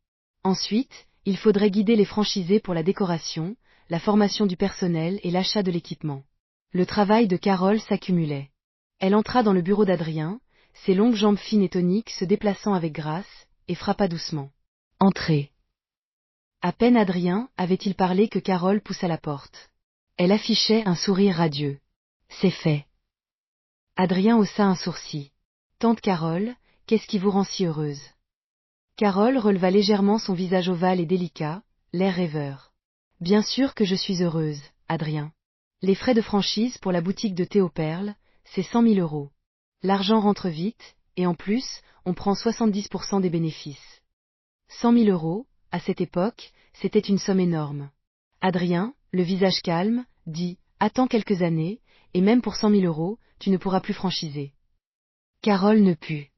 Ensuite, il faudrait guider les franchisés pour la décoration, la formation du personnel et l'achat de l'équipement. Le travail de Carole s'accumulait. Elle entra dans le bureau d'Adrien, ses longues jambes fines et toniques se déplaçant avec grâce, et frappa doucement. Entrez. À peine Adrien avait-il parlé que Carole poussa la porte. Elle affichait un sourire radieux. C'est fait. Adrien haussa un sourcil. Tante Carole, qu'est-ce qui vous rend si heureuse? Carole releva légèrement son visage ovale et délicat, l'air rêveur. Bien sûr que je suis heureuse, Adrien. Les frais de franchise pour la boutique de thé aux perles, c'est 100 000 euros. L'argent rentre vite, et en plus, on prend 70% des bénéfices. 100 000 euros, à cette époque, c'était une somme énorme. Adrien, le visage calme, dit « Attends quelques années, et même pour 100 000 euros, tu ne pourras plus franchiser. » Carole ne put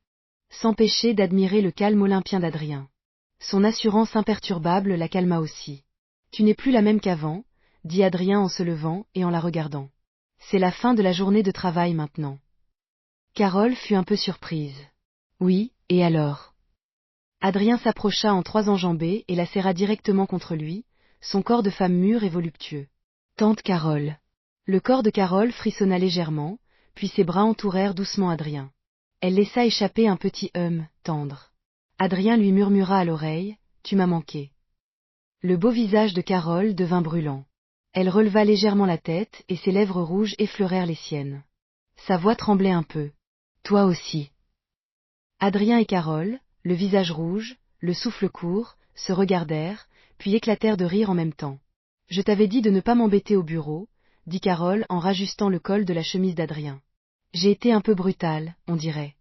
s'empêcher d'admirer le calme olympien d'Adrien. Son assurance imperturbable la calma aussi. « Tu n'es plus la même qu'avant, » dit Adrien en se levant et en la regardant. « C'est la fin de la journée de travail maintenant. » Carole fut un peu surprise. « Oui, et alors ?» Adrien s'approcha en trois enjambées et la serra directement contre lui, son corps de femme mûre et voluptueux. « Tante Carole. » Le corps de Carole frissonna légèrement, puis ses bras entourèrent doucement Adrien. Elle laissa échapper un petit tendre. Adrien lui murmura à l'oreille, « Tu m'as manqué. » Le beau visage de Carole devint brûlant. Elle releva légèrement la tête et ses lèvres rouges effleurèrent les siennes. Sa voix tremblait un peu. « Toi aussi. » Adrien et Carole, le visage rouge, le souffle court, se regardèrent, puis éclatèrent de rire en même temps. « Je t'avais dit de ne pas m'embêter au bureau, » dit Carole en rajustant le col de la chemise d'Adrien. « J'ai été un peu brutale, on dirait. »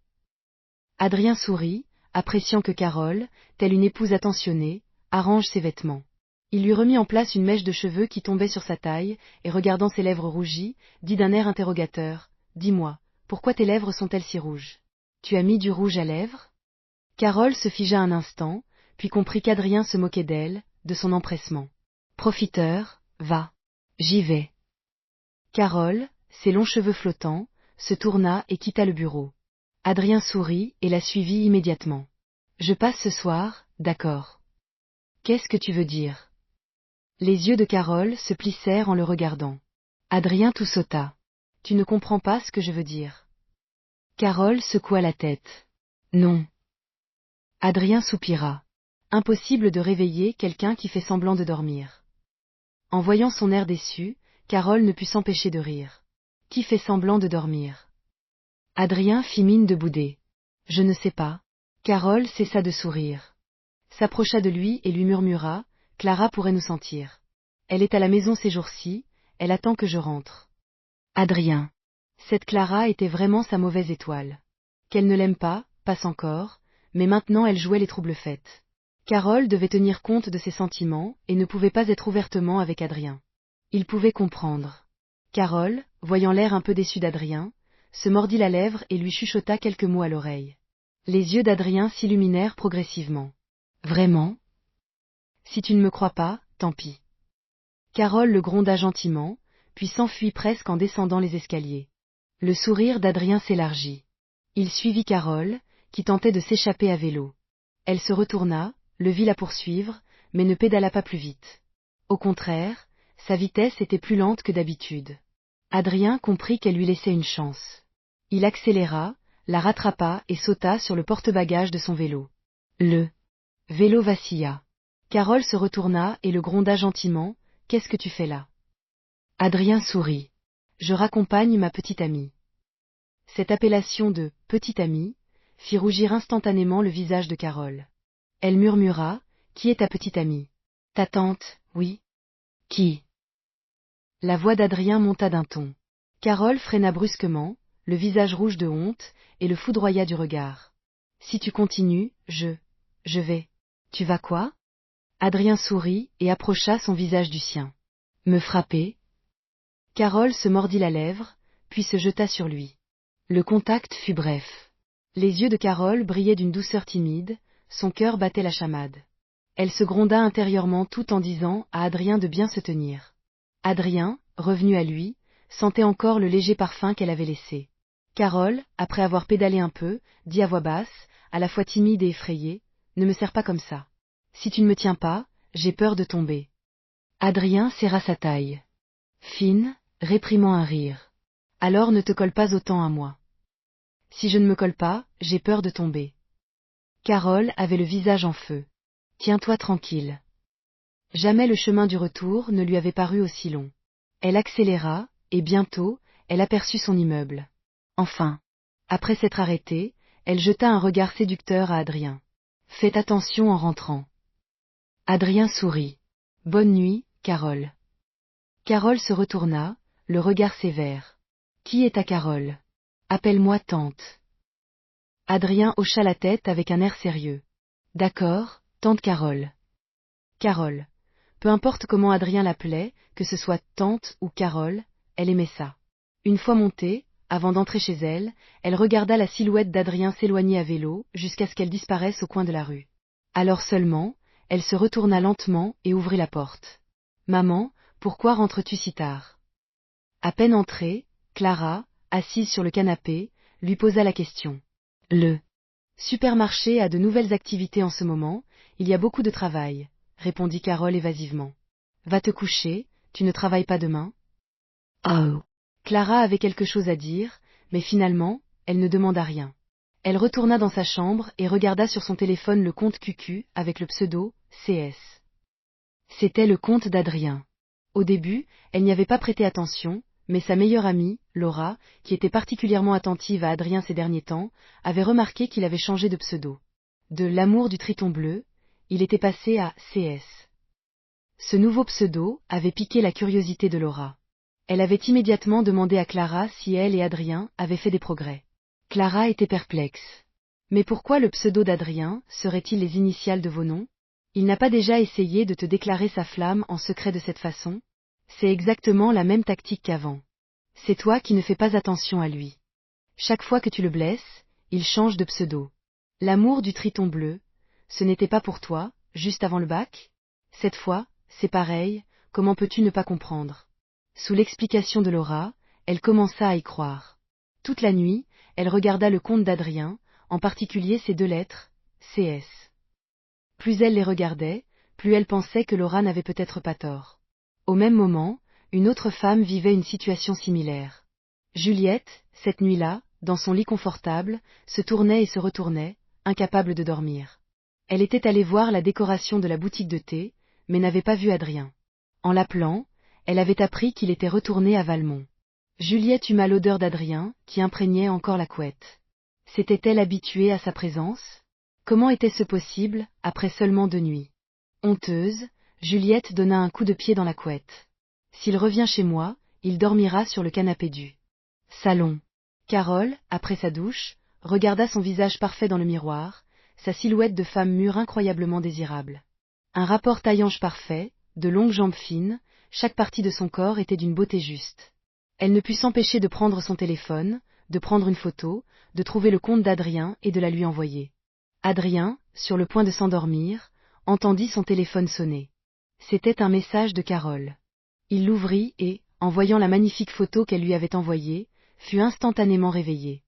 Adrien sourit, appréciant que Carole, telle une épouse attentionnée, arrange ses vêtements. Il lui remit en place une mèche de cheveux qui tombait sur sa taille, et regardant ses lèvres rougies, dit d'un air interrogateur, « Dis-moi, pourquoi tes lèvres sont-elles si rouges? Tu as mis du rouge à lèvres ?» Carole se figea un instant, puis comprit qu'Adrien se moquait d'elle, de son empressement. « Profiteur, va. J'y vais. » Carole, ses longs cheveux flottants, se tourna et quitta le bureau. Adrien sourit et la suivit immédiatement. « Je passe ce soir, d'accord. » « Qu'est-ce que tu veux dire ?» Les yeux de Carole se plissèrent en le regardant. Adrien tout sauta. « Tu ne comprends pas ce que je veux dire. » Carole secoua la tête. « Non. » Adrien soupira. Impossible de réveiller quelqu'un qui fait semblant de dormir. En voyant son air déçu, Carole ne put s'empêcher de rire. Qui fait semblant de dormir? Adrien fit mine de bouder. Je ne sais pas. Carole cessa de sourire. S'approcha de lui et lui murmura, « Clara pourrait nous sentir. Elle est à la maison ces jours-ci, elle attend que je rentre. » Adrien. Cette Clara était vraiment sa mauvaise étoile. Qu'elle ne l'aime pas, passe encore, mais maintenant elle jouait les trouble-fêtes. Carole devait tenir compte de ses sentiments et ne pouvait pas être ouvertement avec Adrien. Il pouvait comprendre. Carole, voyant l'air un peu déçu d'Adrien, se mordit la lèvre et lui chuchota quelques mots à l'oreille. Les yeux d'Adrien s'illuminèrent progressivement. Vraiment? Si tu ne me crois pas, tant pis. Carole le gronda gentiment, puis s'enfuit presque en descendant les escaliers. Le sourire d'Adrien s'élargit. Il suivit Carole, qui tentait de s'échapper à vélo. Elle se retourna, le vit la poursuivre, mais ne pédala pas plus vite. Au contraire, sa vitesse était plus lente que d'habitude. Adrien comprit qu'elle lui laissait une chance. Il accéléra, la rattrapa et sauta sur le porte-bagages de son vélo. Le vélo vacilla. Carole se retourna et le gronda gentiment, « Qu'est-ce que tu fais là ?» Adrien sourit. « Je raccompagne ma petite amie. » Cette appellation de « petite amie » fit rougir instantanément le visage de Carole. Elle murmura, « Qui est ta petite amie ?»« Ta tante, oui. »« Qui ?» La voix d'Adrien monta d'un ton. Carole freina brusquement, le visage rouge de honte, et le foudroya du regard. « Si tu continues, je vais. »« Tu vas quoi ?» Adrien sourit et approcha son visage du sien. « Me frapper ?» Carole se mordit la lèvre, puis se jeta sur lui. Le contact fut bref. Les yeux de Carole brillaient d'une douceur timide, son cœur battait la chamade. Elle se gronda intérieurement tout en disant à Adrien de bien se tenir. Adrien, revenu à lui, sentait encore le léger parfum qu'elle avait laissé. Carole, après avoir pédalé un peu, dit à voix basse, à la fois timide et effrayée, « Ne me serre pas comme ça. Si tu ne me tiens pas, j'ai peur de tomber. » Adrien serra sa taille fine, réprimant un rire. « Alors ne te colle pas autant à moi. Si je ne me colle pas, j'ai peur de tomber. » Carole avait le visage en feu. « Tiens-toi tranquille. » Jamais le chemin du retour ne lui avait paru aussi long. Elle accéléra, et bientôt, elle aperçut son immeuble. Enfin. Après s'être arrêtée, elle jeta un regard séducteur à Adrien. « Faites attention en rentrant. » Adrien sourit. « Bonne nuit, Carole. » Carole se retourna, le regard sévère. « Qui est ta Carole ? Appelle-moi tante. » Adrien hocha la tête avec un air sérieux. « D'accord, tante Carole. » Carole. Peu importe comment Adrien l'appelait, que ce soit tante ou Carole, elle aimait ça. Une fois montée, avant d'entrer chez elle, elle regarda la silhouette d'Adrien s'éloigner à vélo jusqu'à ce qu'elle disparaisse au coin de la rue. Alors seulement, elle se retourna lentement et ouvrit la porte. « Maman, pourquoi rentres-tu si tard ?» À peine entrée, Clara, assise sur le canapé, lui posa la question. Le supermarché a de nouvelles activités en ce moment, il y a beaucoup de travail, répondit Carole évasivement. Va te coucher, tu ne travailles pas demain ? Oh. Clara avait quelque chose à dire, mais finalement, elle ne demanda rien. Elle retourna dans sa chambre et regarda sur son téléphone le compte QQ avec le pseudo CS. C'était le compte d'Adrien. Au début, elle n'y avait pas prêté attention, mais sa meilleure amie, Laura, qui était particulièrement attentive à Adrien ces derniers temps, avait remarqué qu'il avait changé de pseudo. De l'amour du triton bleu, il était passé à CS. Ce nouveau pseudo avait piqué la curiosité de Laura. Elle avait immédiatement demandé à Clara si elle et Adrien avaient fait des progrès. Clara était perplexe. Mais pourquoi le pseudo d'Adrien serait-il les initiales de vos noms ? Il n'a pas déjà essayé de te déclarer sa flamme en secret de cette façon ? C'est exactement la même tactique qu'avant. C'est toi qui ne fais pas attention à lui. Chaque fois que tu le blesses, il change de pseudo. L'amour du triton bleu, ce n'était pas pour toi, juste avant le bac ? Cette fois, c'est pareil, comment peux-tu ne pas comprendre ? Sous l'explication de Laura, elle commença à y croire. Toute la nuit, elle regarda le compte d'Adrien, en particulier ces 2 lettres, CS. Plus elle les regardait, plus elle pensait que Laura n'avait peut-être pas tort. Au même moment, une autre femme vivait une situation similaire. Juliette, cette nuit-là, dans son lit confortable, se tournait et se retournait, incapable de dormir. Elle était allée voir la décoration de la boutique de thé, mais n'avait pas vu Adrien. En l'appelant, elle avait appris qu'il était retourné à Valmont. Juliette huma l'odeur d'Adrien, qui imprégnait encore la couette. S'était-elle habituée à sa présence ? Comment était-ce possible, après seulement 2 nuits ? Honteuse, Juliette donna un coup de pied dans la couette. S'il revient chez moi, il dormira sur le canapé du salon. Carole, après sa douche, regarda son visage parfait dans le miroir, sa silhouette de femme mûre incroyablement désirable. Un rapport taille-hanche parfait, de longues jambes fines, chaque partie de son corps était d'une beauté juste. Elle ne put s'empêcher de prendre son téléphone, de prendre une photo, de trouver le compte d'Adrien et de la lui envoyer. Adrien, sur le point de s'endormir, entendit son téléphone sonner. C'était un message de Carole. Il l'ouvrit et, en voyant la magnifique photo qu'elle lui avait envoyée, fut instantanément réveillé.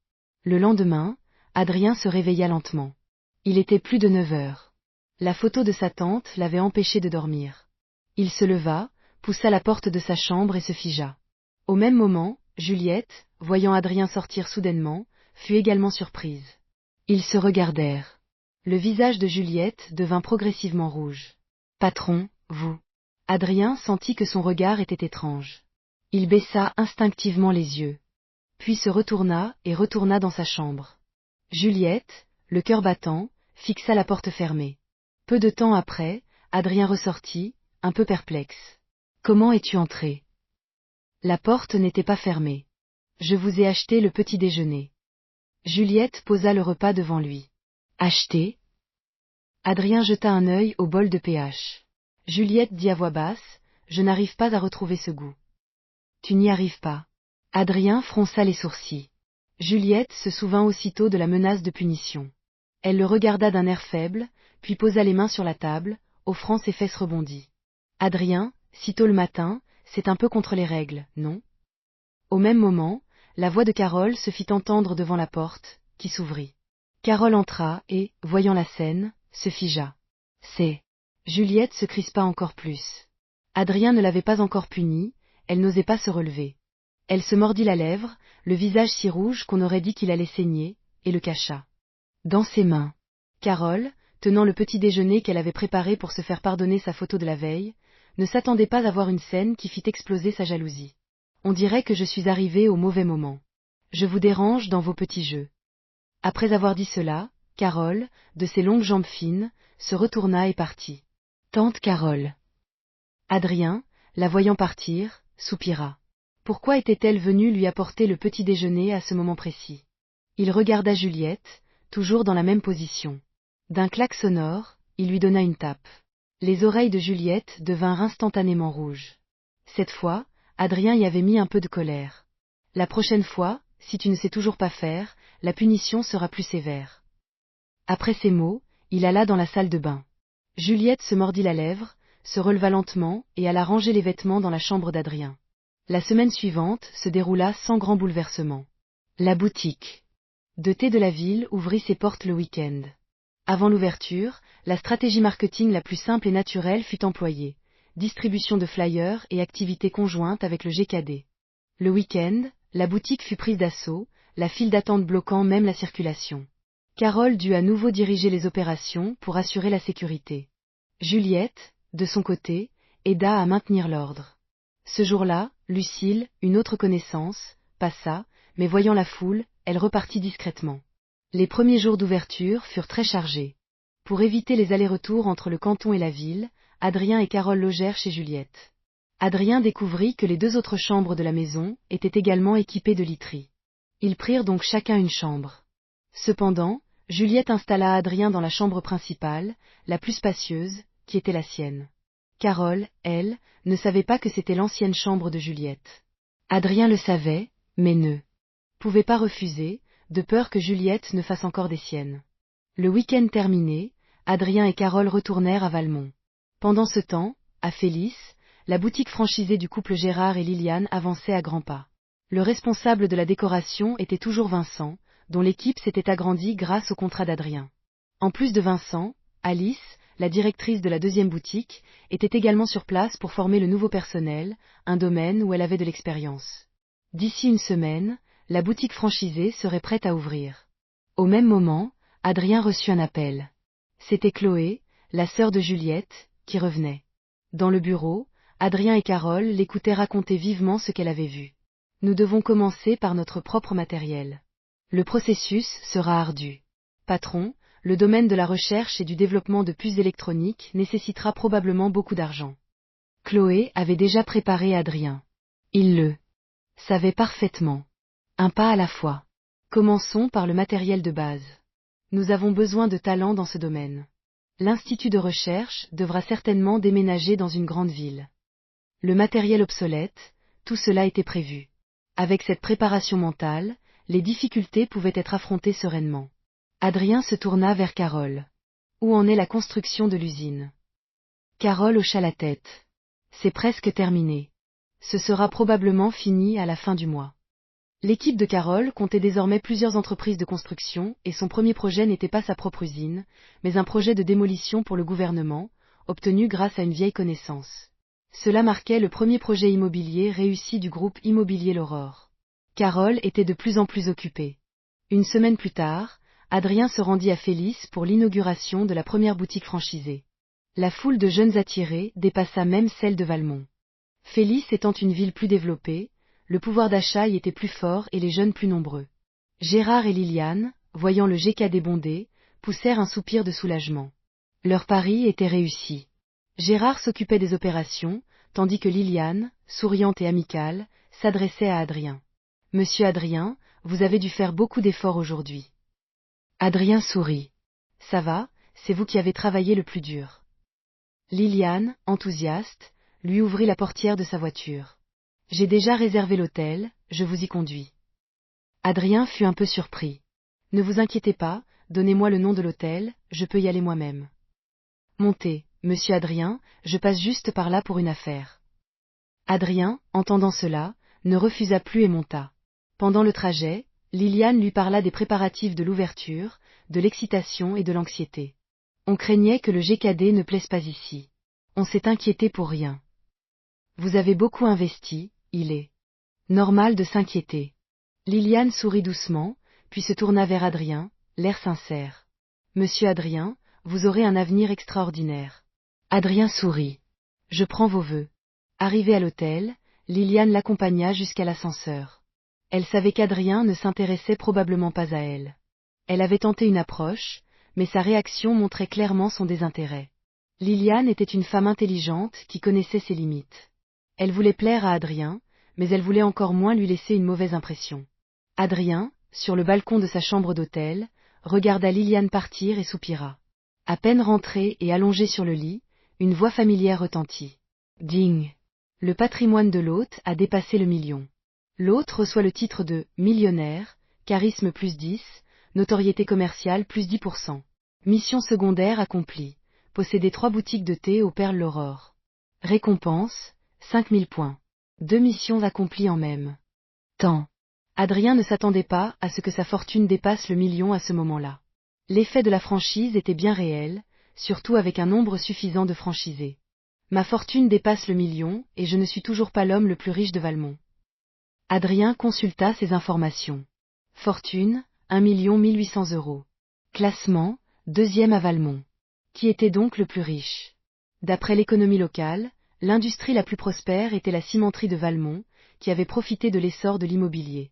Le lendemain, Adrien se réveilla lentement. Il était plus de 9 heures. La photo de sa tante l'avait empêché de dormir. Il se leva, poussa la porte de sa chambre et se figea. Au même moment, Juliette, voyant Adrien sortir soudainement, fut également surprise. Ils se regardèrent. Le visage de Juliette devint progressivement rouge. « Patron, vous ?» Adrien sentit que son regard était étrange. Il baissa instinctivement les yeux. Puis se retourna et retourna dans sa chambre. Juliette, le cœur battant, fixa la porte fermée. Peu de temps après, Adrien ressortit, un peu perplexe. « Comment es-tu entré ? » La porte n'était pas fermée. « Je vous ai acheté le petit déjeuner. » Juliette posa le repas devant lui. « Acheté ?» Adrien jeta un œil au bol de pH. Juliette dit à voix basse, « Je n'arrive pas à retrouver ce goût. » Tu n'y arrives pas. Adrien fronça les sourcils. Juliette se souvint aussitôt de la menace de punition. Elle le regarda d'un air faible, puis posa les mains sur la table, offrant ses fesses rebondies. Adrien, sitôt le matin, c'est un peu contre les règles, non? Au même moment, la voix de Carole se fit entendre devant la porte, qui s'ouvrit. Carole entra et, voyant la scène, se figea. C'est... Juliette se crispa encore plus. Adrien ne l'avait pas encore punie, elle n'osait pas se relever. Elle se mordit la lèvre, le visage si rouge qu'on aurait dit qu'il allait saigner, et le cacha. Dans ses mains. Carole, tenant le petit déjeuner qu'elle avait préparé pour se faire pardonner sa photo de la veille, ne s'attendait pas à voir une scène qui fit exploser sa jalousie. On dirait que je suis arrivée au mauvais moment. Je vous dérange dans vos petits jeux. Après avoir dit cela, Carole, de ses longues jambes fines, se retourna et partit. Tante Carole. Adrien, la voyant partir, soupira. Pourquoi était-elle venue lui apporter le petit déjeuner à ce moment précis? Il regarda Juliette, toujours dans la même position. D'un claque sonore, il lui donna une tape. Les oreilles de Juliette devinrent instantanément rouges. Cette fois, Adrien y avait mis un peu de colère. La prochaine fois, si tu ne sais toujours pas faire, la punition sera plus sévère. Après ces mots, il alla dans la salle de bain. Juliette se mordit la lèvre, se releva lentement et alla ranger les vêtements dans la chambre d'Adrien. La semaine suivante se déroula sans grand bouleversement. La boutique de thé de la ville ouvrit ses portes le week-end. Avant l'ouverture, la stratégie marketing la plus simple et naturelle fut employée. Distribution de flyers et activités conjointes avec le GKD. Le week-end, la boutique fut prise d'assaut, la file d'attente bloquant même la circulation. Carole dut à nouveau diriger les opérations pour assurer la sécurité. Juliette, de son côté, aida à maintenir l'ordre. Ce jour-là, Lucille, une autre connaissance, passa, mais voyant la foule, elle repartit discrètement. Les premiers jours d'ouverture furent très chargés. Pour éviter les allers-retours entre le canton et la ville, Adrien et Carole logèrent chez Juliette. Adrien découvrit que les deux autres chambres de la maison étaient également équipées de literies. Ils prirent donc chacun une chambre. Cependant, Juliette installa Adrien dans la chambre principale, la plus spacieuse, qui était la sienne. Carole, elle, ne savait pas que c'était l'ancienne chambre de Juliette. Adrien le savait, mais ne pouvait pas refuser, de peur que Juliette ne fasse encore des siennes. Le week-end terminé, Adrien et Carole retournèrent à Valmont. Pendant ce temps, à Félice, la boutique franchisée du couple Gérard et Liliane avançait à grands pas. Le responsable de la décoration était toujours Vincent, dont l'équipe s'était agrandie grâce au contrat d'Adrien. En plus de Vincent, Alice, la directrice de la deuxième boutique, était également sur place pour former le nouveau personnel, un domaine où elle avait de l'expérience. D'ici une semaine, la boutique franchisée serait prête à ouvrir. Au même moment, Adrien reçut un appel. C'était Chloé, la sœur de Juliette, qui revenait. Dans le bureau, Adrien et Carole l'écoutaient raconter vivement ce qu'elle avait vu. Nous devons commencer par notre propre matériel. Le processus sera ardu. Patron, le domaine de la recherche et du développement de puces électroniques nécessitera probablement beaucoup d'argent. Chloé avait déjà préparé Adrien. Il le savait parfaitement. Un pas à la fois. Commençons par le matériel de base. Nous avons besoin de talents dans ce domaine. L'institut de recherche devra certainement déménager dans une grande ville. Le matériel obsolète, tout cela était prévu. Avec cette préparation mentale, les difficultés pouvaient être affrontées sereinement. Adrien se tourna vers Carole. Où en est la construction de l'usine? Carole hocha la tête. C'est presque terminé. Ce sera probablement fini à la fin du mois. L'équipe de Carole comptait désormais plusieurs entreprises de construction et son premier projet n'était pas sa propre usine, mais un projet de démolition pour le gouvernement, obtenu grâce à une vieille connaissance. Cela marquait le premier projet immobilier réussi du groupe immobilier L'Aurore. Carole était de plus en plus occupée. Une semaine plus tard, Adrien se rendit à Félice pour l'inauguration de la première boutique franchisée. La foule de jeunes attirés dépassa même celle de Valmont. Félice étant une ville plus développée, le pouvoir d'achat y était plus fort et les jeunes plus nombreux. Gérard et Liliane, voyant le GKD bondé, poussèrent un soupir de soulagement. Leur pari était réussi. Gérard s'occupait des opérations, tandis que Liliane, souriante et amicale, s'adressait à Adrien. « Monsieur Adrien, vous avez dû faire beaucoup d'efforts aujourd'hui. » Adrien sourit. « Ça va, c'est vous qui avez travaillé le plus dur. » Liliane, enthousiaste, lui ouvrit la portière de sa voiture. « J'ai déjà réservé l'hôtel, je vous y conduis. » Adrien fut un peu surpris. Ne vous inquiétez pas, donnez-moi le nom de l'hôtel, je peux y aller moi-même. Montez, monsieur Adrien, je passe juste par là pour une affaire. Adrien, entendant cela, ne refusa plus et monta. Pendant le trajet, Liliane lui parla des préparatifs de l'ouverture, de l'excitation et de l'anxiété. On craignait que le GKD ne plaise pas ici. On s'est inquiété pour rien. Vous avez beaucoup investi, il est normal de s'inquiéter. Liliane sourit doucement, puis se tourna vers Adrien, l'air sincère. Monsieur Adrien, vous aurez un avenir extraordinaire. Adrien sourit. Je prends vos vœux. Arrivée à l'hôtel, Liliane l'accompagna jusqu'à l'ascenseur. Elle savait qu'Adrien ne s'intéressait probablement pas à elle. Elle avait tenté une approche, mais sa réaction montrait clairement son désintérêt. Liliane était une femme intelligente qui connaissait ses limites. Elle voulait plaire à Adrien, mais elle voulait encore moins lui laisser une mauvaise impression. Adrien, sur le balcon de sa chambre d'hôtel, regarda Liliane partir et soupira. À peine rentré et allongé sur le lit, une voix familière retentit. Ding. Le patrimoine de l'hôte a dépassé le million. L'hôte reçoit le titre de millionnaire, charisme plus 10, notoriété commerciale plus 10%. Mission secondaire accomplie. Posséder 3 boutiques de thé aux perles l'aurore. Récompense, 5000 points. 2 missions accomplies en même temps. Adrien ne s'attendait pas à ce que sa fortune dépasse le million à ce moment-là. L'effet de la franchise était bien réel, surtout avec un nombre suffisant de franchisés. Ma fortune dépasse le million et je ne suis toujours pas l'homme le plus riche de Valmont. Adrien consulta ses informations. Fortune, 1 800 000 €. Classement, 2e à Valmont. Qui était donc le plus riche? D'après l'économie locale, l'industrie la plus prospère était la cimenterie de Valmont, qui avait profité de l'essor de l'immobilier.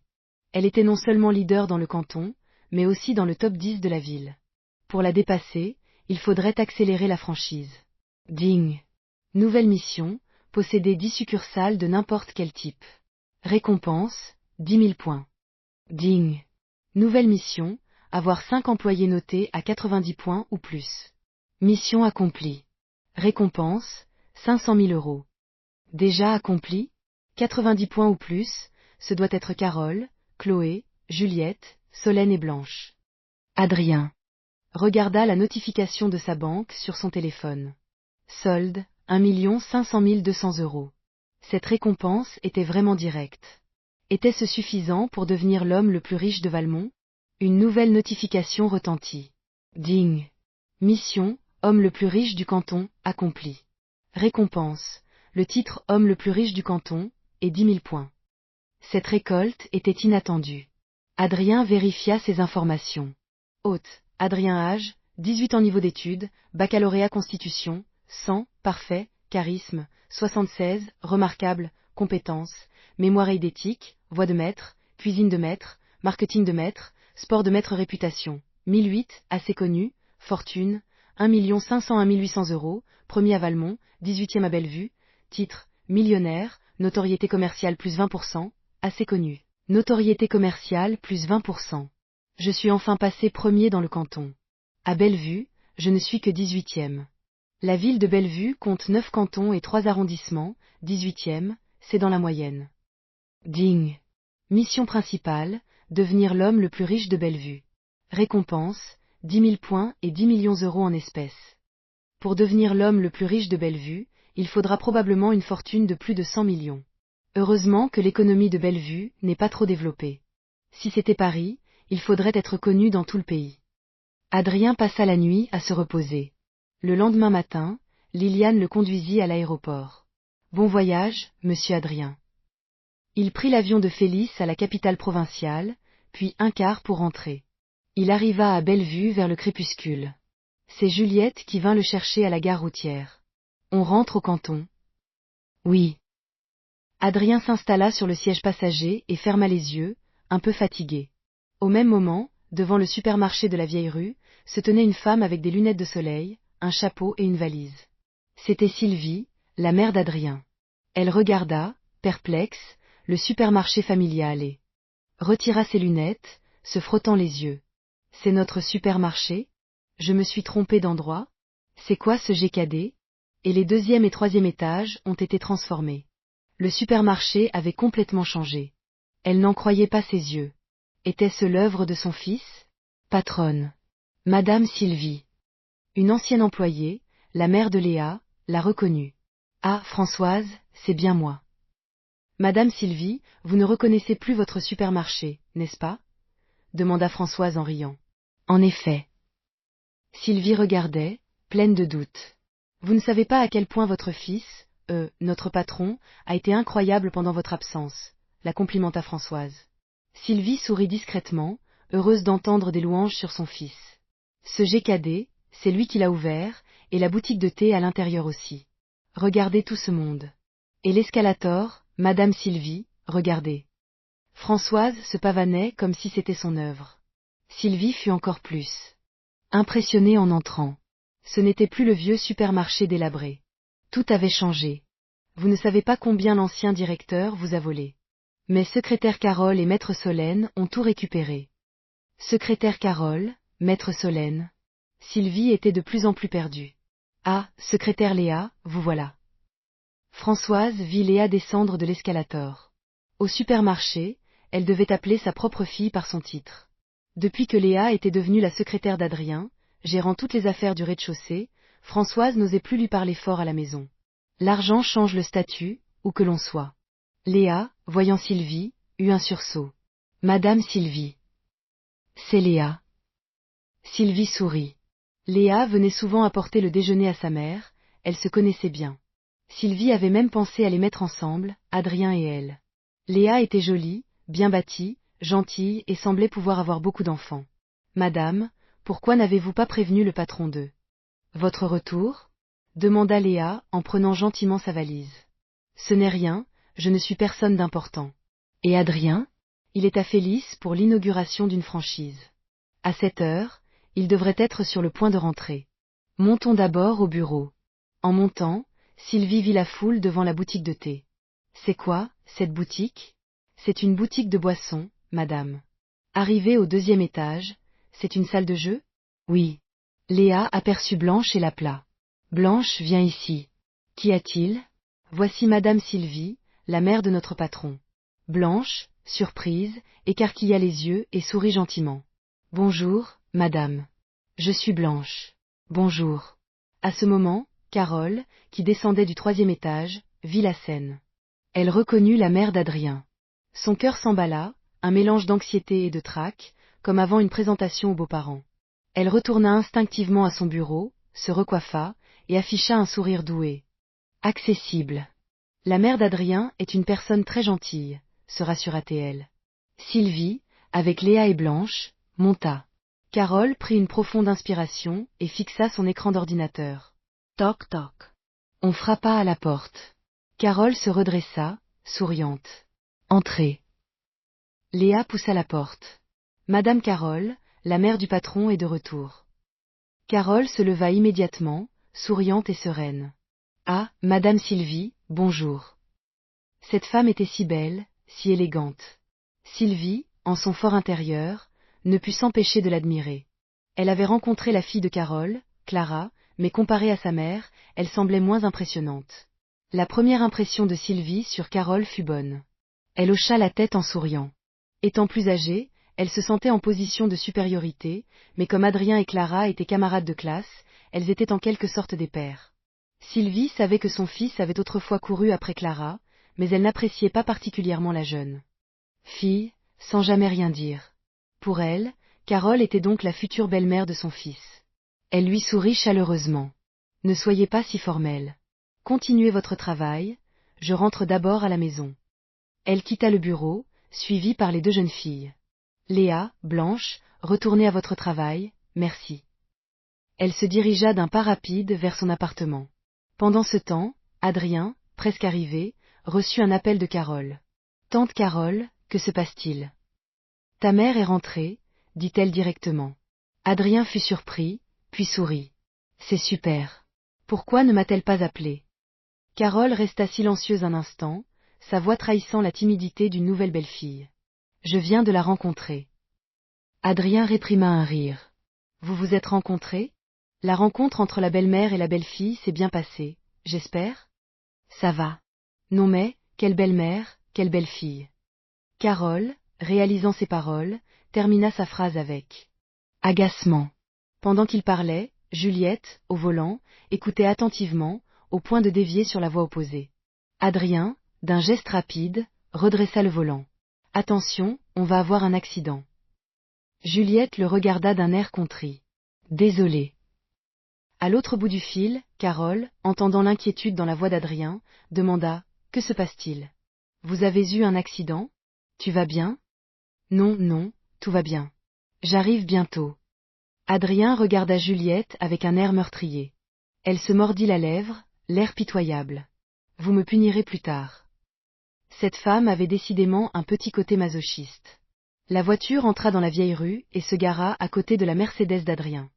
Elle était non seulement leader dans le canton, mais aussi dans le top 10 de la ville. Pour la dépasser, il faudrait accélérer la franchise. Ding. Nouvelle mission, posséder 10 succursales de n'importe quel type. Récompense, 10 000 points. Ding. Nouvelle mission, avoir 5 employés notés à 90 points ou plus. Mission accomplie. Récompense, 500 000 €. Déjà accompli? 90 points ou plus, ce doit être Carole, Chloé, Juliette, Solène et Blanche. Adrien regarda la notification de sa banque sur son téléphone. Solde, 1 500 200 €. Cette récompense était vraiment directe. Était-ce suffisant pour devenir l'homme le plus riche de Valmont? Une nouvelle notification retentit. Ding. Mission, homme le plus riche du canton, accompli. Récompense, le titre homme le plus riche du canton, et 10 000 points. Cette récolte était inattendue. Adrien vérifia ses informations. Hôte, Adrien âge, 18 ans niveau d'études, baccalauréat constitution, 100, parfait, charisme, 76, remarquable, compétences, mémoire eidétique, voix de maître, cuisine de maître, marketing de maître, sport de maître réputation, 1008, assez connu, fortune, 1 501 800 €, premier à Valmont, 18e à Bellevue, titre, millionnaire, notoriété commerciale plus 20%, assez connu. Notoriété commerciale plus 20%. Je suis enfin passé premier dans le canton. À Bellevue, je ne suis que 18e. La ville de Bellevue compte 9 cantons et 3 arrondissements, 18e, c'est dans la moyenne. Ding. Mission principale, devenir l'homme le plus riche de Bellevue. Récompense, 10 000 points et 10 millions € en espèces. Pour devenir l'homme le plus riche de Bellevue, il faudra probablement une fortune de plus de 100 millions. Heureusement que l'économie de Bellevue n'est pas trop développée. Si c'était Paris, il faudrait être connu dans tout le pays. Adrien passa la nuit à se reposer. Le lendemain matin, Liliane le conduisit à l'aéroport. Bon voyage, monsieur Adrien. Il prit l'avion de Félix à la capitale provinciale, puis un quart pour rentrer. Il arriva à Bellevue vers le crépuscule. C'est Juliette qui vint le chercher à la gare routière. On rentre au canton. Oui. Adrien s'installa sur le siège passager et ferma les yeux, un peu fatigué. Au même moment, devant le supermarché de la vieille rue, se tenait une femme avec des lunettes de soleil, un chapeau et une valise. C'était Sylvie, la mère d'Adrien. Elle regarda, perplexe, le supermarché familial et retira ses lunettes, se frottant les yeux. C'est notre supermarché? Je me suis trompée d'endroit? C'est quoi ce GKD? Et les 2e et 3e étages ont été transformés. Le supermarché avait complètement changé. Elle n'en croyait pas ses yeux. Était-ce l'œuvre de son fils? Patronne. Madame Sylvie. Une ancienne employée, la mère de Léa, l'a reconnue. Ah, Françoise, c'est bien moi. Madame Sylvie, vous ne reconnaissez plus votre supermarché, n'est-ce pas? Demanda Françoise en riant. En effet. Sylvie regardait, pleine de doutes. Vous ne savez pas à quel point votre fils, notre patron, a été incroyable pendant votre absence, la complimenta Françoise. Sylvie sourit discrètement, heureuse d'entendre des louanges sur son fils. Ce GKD, c'est lui qui l'a ouvert, et la boutique de thé à l'intérieur aussi. Regardez tout ce monde. Et l'escalator, Madame Sylvie, regardez. Françoise se pavanait comme si c'était son œuvre. Sylvie fut encore plus impressionnée en entrant. Ce n'était plus le vieux supermarché délabré. Tout avait changé. Vous ne savez pas combien l'ancien directeur vous a volé. Mais secrétaire Carole et maître Solène ont tout récupéré. Secrétaire Carole, maître Solène. Sylvie était de plus en plus perdue. Ah, secrétaire Léa, vous voilà. Françoise vit Léa descendre de l'escalator. Au supermarché, elle devait appeler sa propre fille par son titre. Depuis que Léa était devenue la secrétaire d'Adrien, gérant toutes les affaires du rez-de-chaussée, Françoise n'osait plus lui parler fort à la maison. L'argent change le statut, où que l'on soit. Léa, voyant Sylvie, eut un sursaut. Madame Sylvie. C'est Léa. Sylvie sourit. Léa venait souvent apporter le déjeuner à sa mère, elle se connaissait bien. Sylvie avait même pensé à les mettre ensemble, Adrien et elle. Léa était jolie, bien bâtie, gentille et semblait pouvoir avoir beaucoup d'enfants. Madame, pourquoi n'avez-vous pas prévenu le patron d'eux? Votre retour? Demanda Léa en prenant gentiment sa valise. Ce n'est rien, je ne suis personne d'important. Et Adrien? Il est à Félix pour l'inauguration d'une franchise. À 7 heures, il devrait être sur le point de rentrer. Montons d'abord au bureau. En montant, Sylvie vit la foule devant la boutique de thé. C'est quoi, cette boutique? C'est une boutique de boissons, madame. Arrivée au 2e étage, c'est une salle de jeu? Oui. Léa aperçut Blanche et l'appela. Blanche, viens ici. Qu'y a-t-il? Voici madame Sylvie, la mère de notre patron. Blanche, surprise, écarquilla les yeux et sourit gentiment. Bonjour, madame. Je suis Blanche. Bonjour. À ce moment, Carole, qui descendait du 3e étage, vit la scène. Elle reconnut la mère d'Adrien. Son cœur s'emballa, un mélange d'anxiété et de trac, comme avant une présentation aux beaux-parents. Elle retourna instinctivement à son bureau, se recoiffa, et afficha un sourire doué. Accessible. La mère d'Adrien est une personne très gentille, se rassura-t-elle. Sylvie, avec Léa et Blanche, monta. Carole prit une profonde inspiration et fixa son écran d'ordinateur. Toc toc. On frappa à la porte. Carole se redressa, souriante. Entrez. Léa poussa la porte. Madame Carole, la mère du patron est de retour. Carole se leva immédiatement, souriante et sereine. Ah, Madame Sylvie, bonjour. Cette femme était si belle, si élégante. Sylvie, en son fort intérieur, ne put s'empêcher de l'admirer. Elle avait rencontré la fille de Carole, Clara, mais comparée à sa mère, elle semblait moins impressionnante. La première impression de Sylvie sur Carole fut bonne. Elle hocha la tête en souriant. Étant plus âgée, elle se sentait en position de supériorité, mais comme Adrien et Clara étaient camarades de classe, elles étaient en quelque sorte des pairs. Sylvie savait que son fils avait autrefois couru après Clara, mais elle n'appréciait pas particulièrement la jeune fille, sans jamais rien dire. Pour elle, Carole était donc la future belle-mère de son fils. Elle lui sourit chaleureusement. Ne soyez pas si formelle. Continuez votre travail, je rentre d'abord à la maison. Elle quitta le bureau, suivie par les 2 jeunes filles. Léa, Blanche, retournez à votre travail, merci. Elle se dirigea d'un pas rapide vers son appartement. Pendant ce temps, Adrien, presque arrivé, reçut un appel de Carole. Tante Carole, que se passe-t-il? Ta mère est rentrée, dit-elle directement. Adrien fut surpris, puis sourit. C'est super. Pourquoi ne m'a-t-elle pas appelé? Carole resta silencieuse un instant, sa voix trahissant la timidité d'une nouvelle belle-fille. Je viens de la rencontrer. Adrien réprima un rire. Vous vous êtes rencontrés? La rencontre entre la belle-mère et la belle-fille s'est bien passée, j'espère? Ça va. Non mais, quelle belle-mère, quelle belle-fille. Carole, réalisant ses paroles, termina sa phrase avec agacement. Pendant qu'il parlait, Juliette, au volant, écoutait attentivement, au point de dévier sur la voie opposée. Adrien, d'un geste rapide, redressa le volant. Attention, on va avoir un accident. Juliette le regarda d'un air contrit. Désolée. À l'autre bout du fil, Carole, entendant l'inquiétude dans la voix d'Adrien, demanda que se passe-t-il? Vous avez eu un accident? Tu vas bien? Non, non, tout va bien. J'arrive bientôt. Adrien regarda Juliette avec un air meurtrier. Elle se mordit la lèvre, l'air pitoyable. Vous me punirez plus tard. Cette femme avait décidément un petit côté masochiste. La voiture entra dans la vieille rue et se gara à côté de la Mercedes d'Adrien.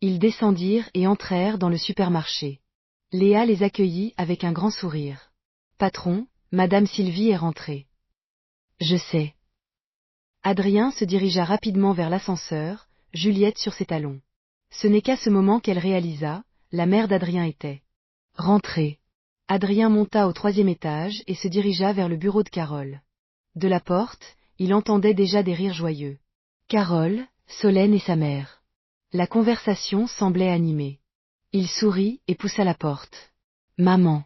Ils descendirent et entrèrent dans le supermarché. Léa les accueillit avec un grand sourire. Patron, Madame Sylvie est rentrée. Je sais. Adrien se dirigea rapidement vers l'ascenseur, Juliette sur ses talons. Ce n'est qu'à ce moment qu'elle réalisa, la mère d'Adrien était rentrée. Adrien monta au 3e étage et se dirigea vers le bureau de Carole. De la porte, il entendait déjà des rires joyeux. Carole, Solène et sa mère. La conversation semblait animée. Il sourit et poussa la porte. Maman.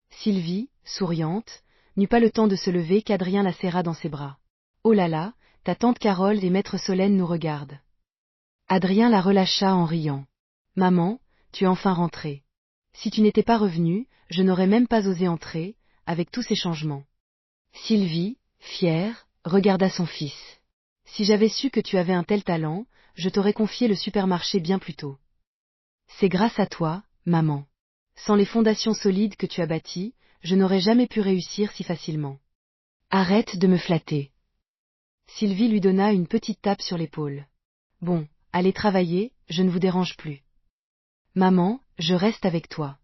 Sylvie, souriante, n'eut pas le temps de se lever qu'Adrien la serra dans ses bras. Oh là là, ta tante Carole et maître Solène nous regardent. Adrien la relâcha en riant. Maman, tu es enfin rentrée. Si tu n'étais pas revenue, je n'aurais même pas osé entrer, avec tous ces changements. Sylvie, fière, regarda son fils. Si j'avais su que tu avais un tel talent, je t'aurais confié le supermarché bien plus tôt. C'est grâce à toi, maman. Sans les fondations solides que tu as bâties, je n'aurais jamais pu réussir si facilement. Arrête de me flatter. Sylvie lui donna une petite tape sur l'épaule. Bon, allez travailler, je ne vous dérange plus. Maman, je reste avec toi.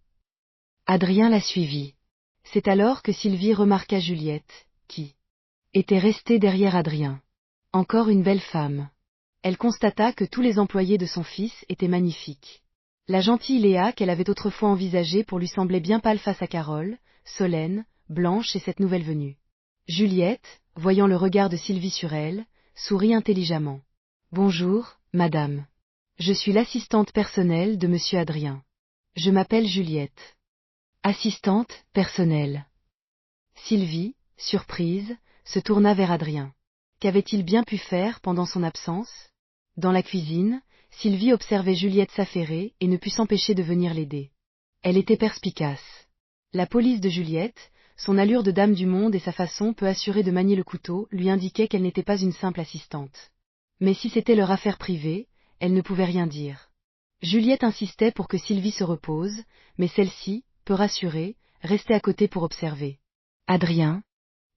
Adrien la suivit. C'est alors que Sylvie remarqua Juliette, qui était restée derrière Adrien. Encore une belle femme. Elle constata que tous les employés de son fils étaient magnifiques. La gentille Léa qu'elle avait autrefois envisagée pour lui semblait bien pâle face à Carole, Solène, Blanche et cette nouvelle venue. Juliette, voyant le regard de Sylvie sur elle, sourit intelligemment. Bonjour, madame. Je suis l'assistante personnelle de monsieur Adrien. Je m'appelle Juliette. Assistante personnelle. Sylvie, surprise, se tourna vers Adrien. Qu'avait-il bien pu faire pendant son absence? Dans la cuisine, Sylvie observait Juliette s'affairer et ne put s'empêcher de venir l'aider. Elle était perspicace. La police de Juliette, son allure de dame du monde et sa façon peu assurée de manier le couteau lui indiquaient qu'elle n'était pas une simple assistante. Mais si c'était leur affaire privée, elle ne pouvait rien dire. Juliette insistait pour que Sylvie se repose, mais celle-ci, peu rassurée, restait à côté pour observer. Adrien,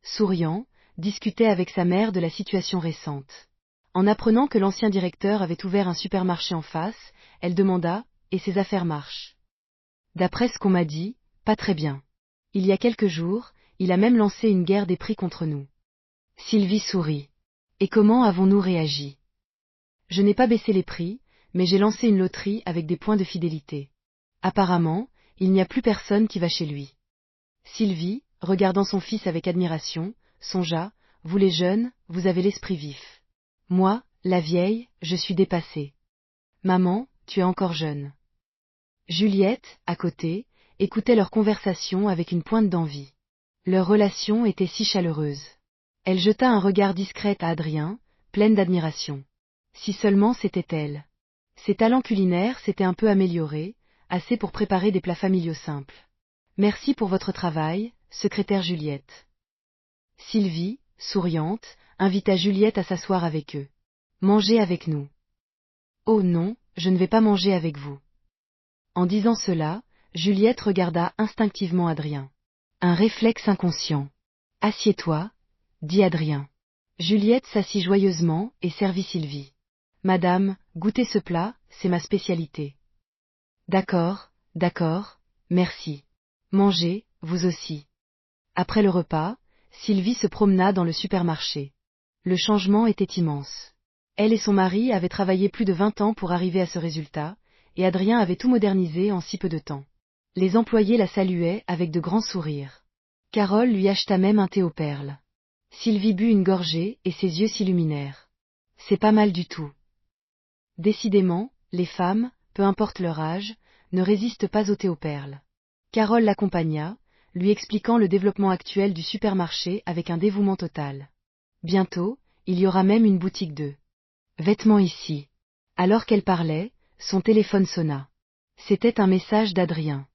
souriant, discutait avec sa mère de la situation récente. En apprenant que l'ancien directeur avait ouvert un supermarché en face, elle demanda « Et ses affaires marchent ?» D'après ce qu'on m'a dit, pas très bien. Il y a quelques jours, il a même lancé une guerre des prix contre nous. Sylvie sourit. Et comment avons-nous réagi? Je n'ai pas baissé les prix, mais j'ai lancé une loterie avec des points de fidélité. Apparemment, il n'y a plus personne qui va chez lui. Sylvie, regardant son fils avec admiration, songea, vous les jeunes, vous avez l'esprit vif. Moi, la vieille, je suis dépassée. Maman, tu es encore jeune. Juliette, à côté, écoutait leur conversation avec une pointe d'envie. Leur relation était si chaleureuse. Elle jeta un regard discret à Adrien, pleine d'admiration. Si seulement c'était elle. Ses talents culinaires s'étaient un peu améliorés, assez pour préparer des plats familiaux simples. Merci pour votre travail, secrétaire Juliette. Sylvie, souriante, invita Juliette à s'asseoir avec eux. Mangez avec nous. Oh non, je ne vais pas manger avec vous. En disant cela, Juliette regarda instinctivement Adrien. Un réflexe inconscient. Assieds-toi, dit Adrien. Juliette s'assit joyeusement et servit Sylvie. Madame, goûtez ce plat, c'est ma spécialité. D'accord, merci. Mangez, vous aussi. Après le repas, Sylvie se promena dans le supermarché. Le changement était immense. Elle et son mari avaient travaillé plus de 20 ans pour arriver à ce résultat, et Adrien avait tout modernisé en si peu de temps. Les employés la saluaient avec de grands sourires. Carole lui acheta même un thé aux perles. Sylvie but une gorgée et ses yeux s'illuminèrent. C'est pas mal du tout. Décidément, les femmes, peu importe leur âge, ne résistent pas au thé aux perles. Carole l'accompagna, lui expliquant le développement actuel du supermarché avec un dévouement total. Bientôt, il y aura même une boutique de vêtements ici. Alors qu'elle parlait, son téléphone sonna. C'était un message d'Adrien.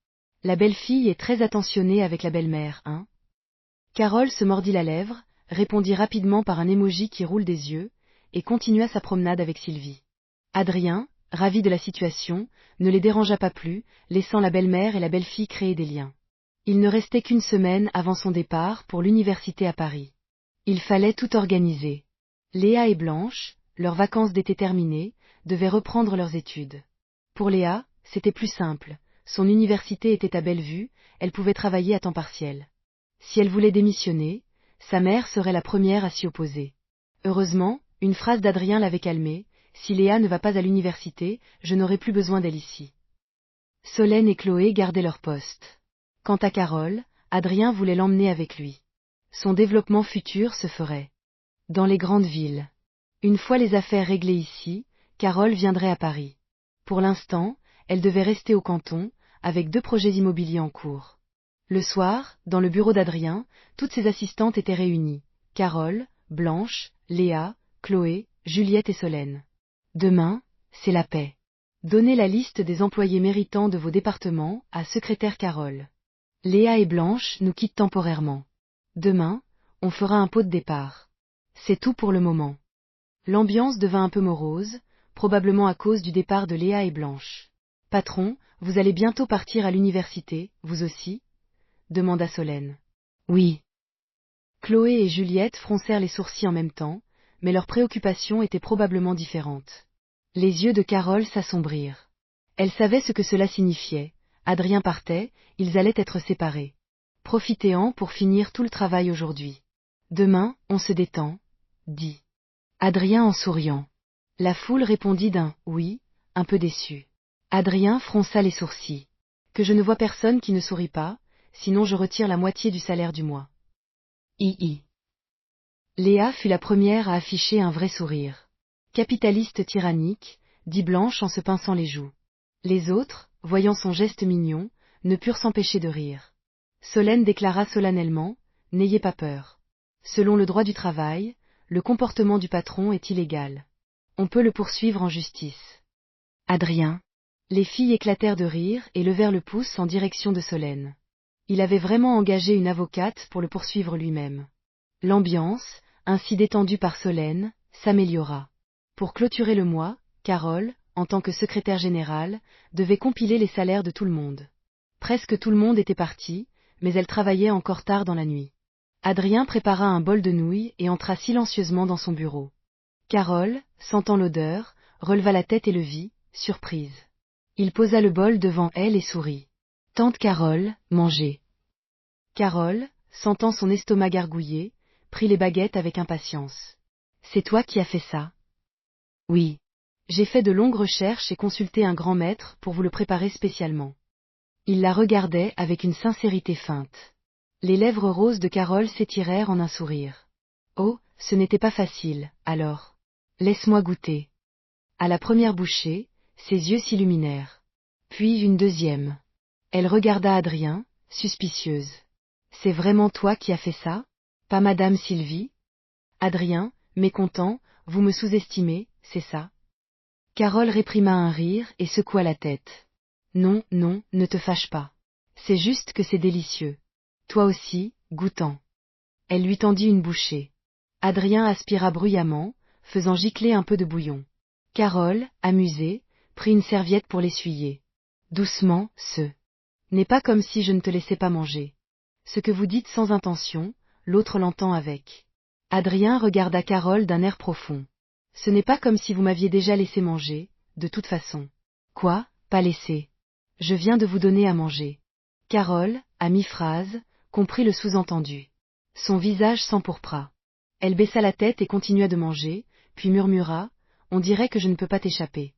La belle-fille est très attentionnée avec la belle-mère, hein? Carole se mordit la lèvre, répondit rapidement par un émoji qui roule des yeux, et continua sa promenade avec Sylvie. Adrien, ravi de la situation, ne les dérangea pas plus, laissant la belle-mère et la belle-fille créer des liens. Il ne restait qu'une semaine avant son départ pour l'université à Paris. Il fallait tout organiser. Léa et Blanche, leurs vacances d'été terminées, devaient reprendre leurs études. Pour Léa, c'était plus simple, son université était à Bellevue, elle pouvait travailler à temps partiel. Si elle voulait démissionner, sa mère serait la première à s'y opposer. Heureusement, une phrase d'Adrien l'avait calmée: si Léa ne va pas à l'université, je n'aurai plus besoin d'elle ici. Solène et Chloé gardaient leur poste. Quant à Carole, Adrien voulait l'emmener avec lui. Son développement futur se ferait dans les grandes villes. Une fois les affaires réglées ici, Carole viendrait à Paris. Pour l'instant, elle devait rester au canton, avec 2 projets immobiliers en cours. Le soir, dans le bureau d'Adrien, toutes ses assistantes étaient réunies. Carole, Blanche, Léa, Chloé, Juliette et Solène. Demain, c'est la paix. Donnez la liste des employés méritants de vos départements à secrétaire Carole. Léa et Blanche nous quittent temporairement. Demain, on fera un pot de départ. C'est tout pour le moment. L'ambiance devint un peu morose, probablement à cause du départ de Léa et Blanche. Patron, vous allez bientôt partir à l'université, vous aussi? Demanda Solène. Oui. Chloé et Juliette froncèrent les sourcils en même temps, mais leurs préoccupations étaient probablement différentes. Les yeux de Carole s'assombrirent. Elle savait ce que cela signifiait. Adrien partait, ils allaient être séparés. Profitez-en pour finir tout le travail aujourd'hui. Demain, on se détend, dit Adrien en souriant. La foule répondit d'un « oui », un peu déçu. Adrien fronça les sourcils. Que je ne vois personne qui ne sourit pas, sinon je retire la moitié du salaire du mois. Hi. Léa fut la première à afficher un vrai sourire. Capitaliste tyrannique, dit Blanche en se pinçant les joues. Les autres, voyant son geste mignon, ne purent s'empêcher de rire. Solène déclara solennellement, n'ayez pas peur. Selon le droit du travail, le comportement du patron est illégal. On peut le poursuivre en justice. Adrien. Les filles éclatèrent de rire et levèrent le pouce en direction de Solène. Il avait vraiment engagé une avocate pour le poursuivre lui-même. L'ambiance, ainsi détendue par Solène, s'améliora. Pour clôturer le mois, Carole, en tant que secrétaire générale, devait compiler les salaires de tout le monde. Presque tout le monde était parti, mais elle travaillait encore tard dans la nuit. Adrien prépara un bol de nouilles et entra silencieusement dans son bureau. Carole, sentant l'odeur, releva la tête et le vit, surprise. Il posa le bol devant elle et sourit. Tante Carole, mangez. Carole, sentant son estomac gargouiller, prit les baguettes avec impatience. C'est toi qui as fait ça? Oui. J'ai fait de longues recherches et consulté un grand maître pour vous le préparer spécialement. Il la regardait avec une sincérité feinte. Les lèvres roses de Carole s'étirèrent en un sourire. Oh, ce n'était pas facile, alors. Laisse-moi goûter. À la première bouchée, ses yeux s'illuminèrent. Puis une deuxième. Elle regarda Adrien, suspicieuse. C'est vraiment toi qui as fait ça? Pas Madame Sylvie? Adrien, mécontent, vous me sous-estimez, c'est ça? Carole réprima un rire et secoua la tête. Non, non, ne te fâche pas. C'est juste que c'est délicieux. Toi aussi, goûtant. Elle lui tendit une bouchée. Adrien aspira bruyamment, faisant gicler un peu de bouillon. Carole, amusée, prit une serviette pour l'essuyer. Doucement, ce n'est pas comme si je ne te laissais pas manger. Ce que vous dites sans intention, l'autre l'entend avec. Adrien regarda Carole d'un air profond. Ce n'est pas comme si vous m'aviez déjà laissé manger, de toute façon. Quoi, pas laissé? Je viens de vous donner à manger. Carole, à mi-phrase, comprit le sous-entendu. Son visage s'empourpra. Elle baissa la tête et continua de manger, puis murmura, on dirait que je ne peux pas t'échapper.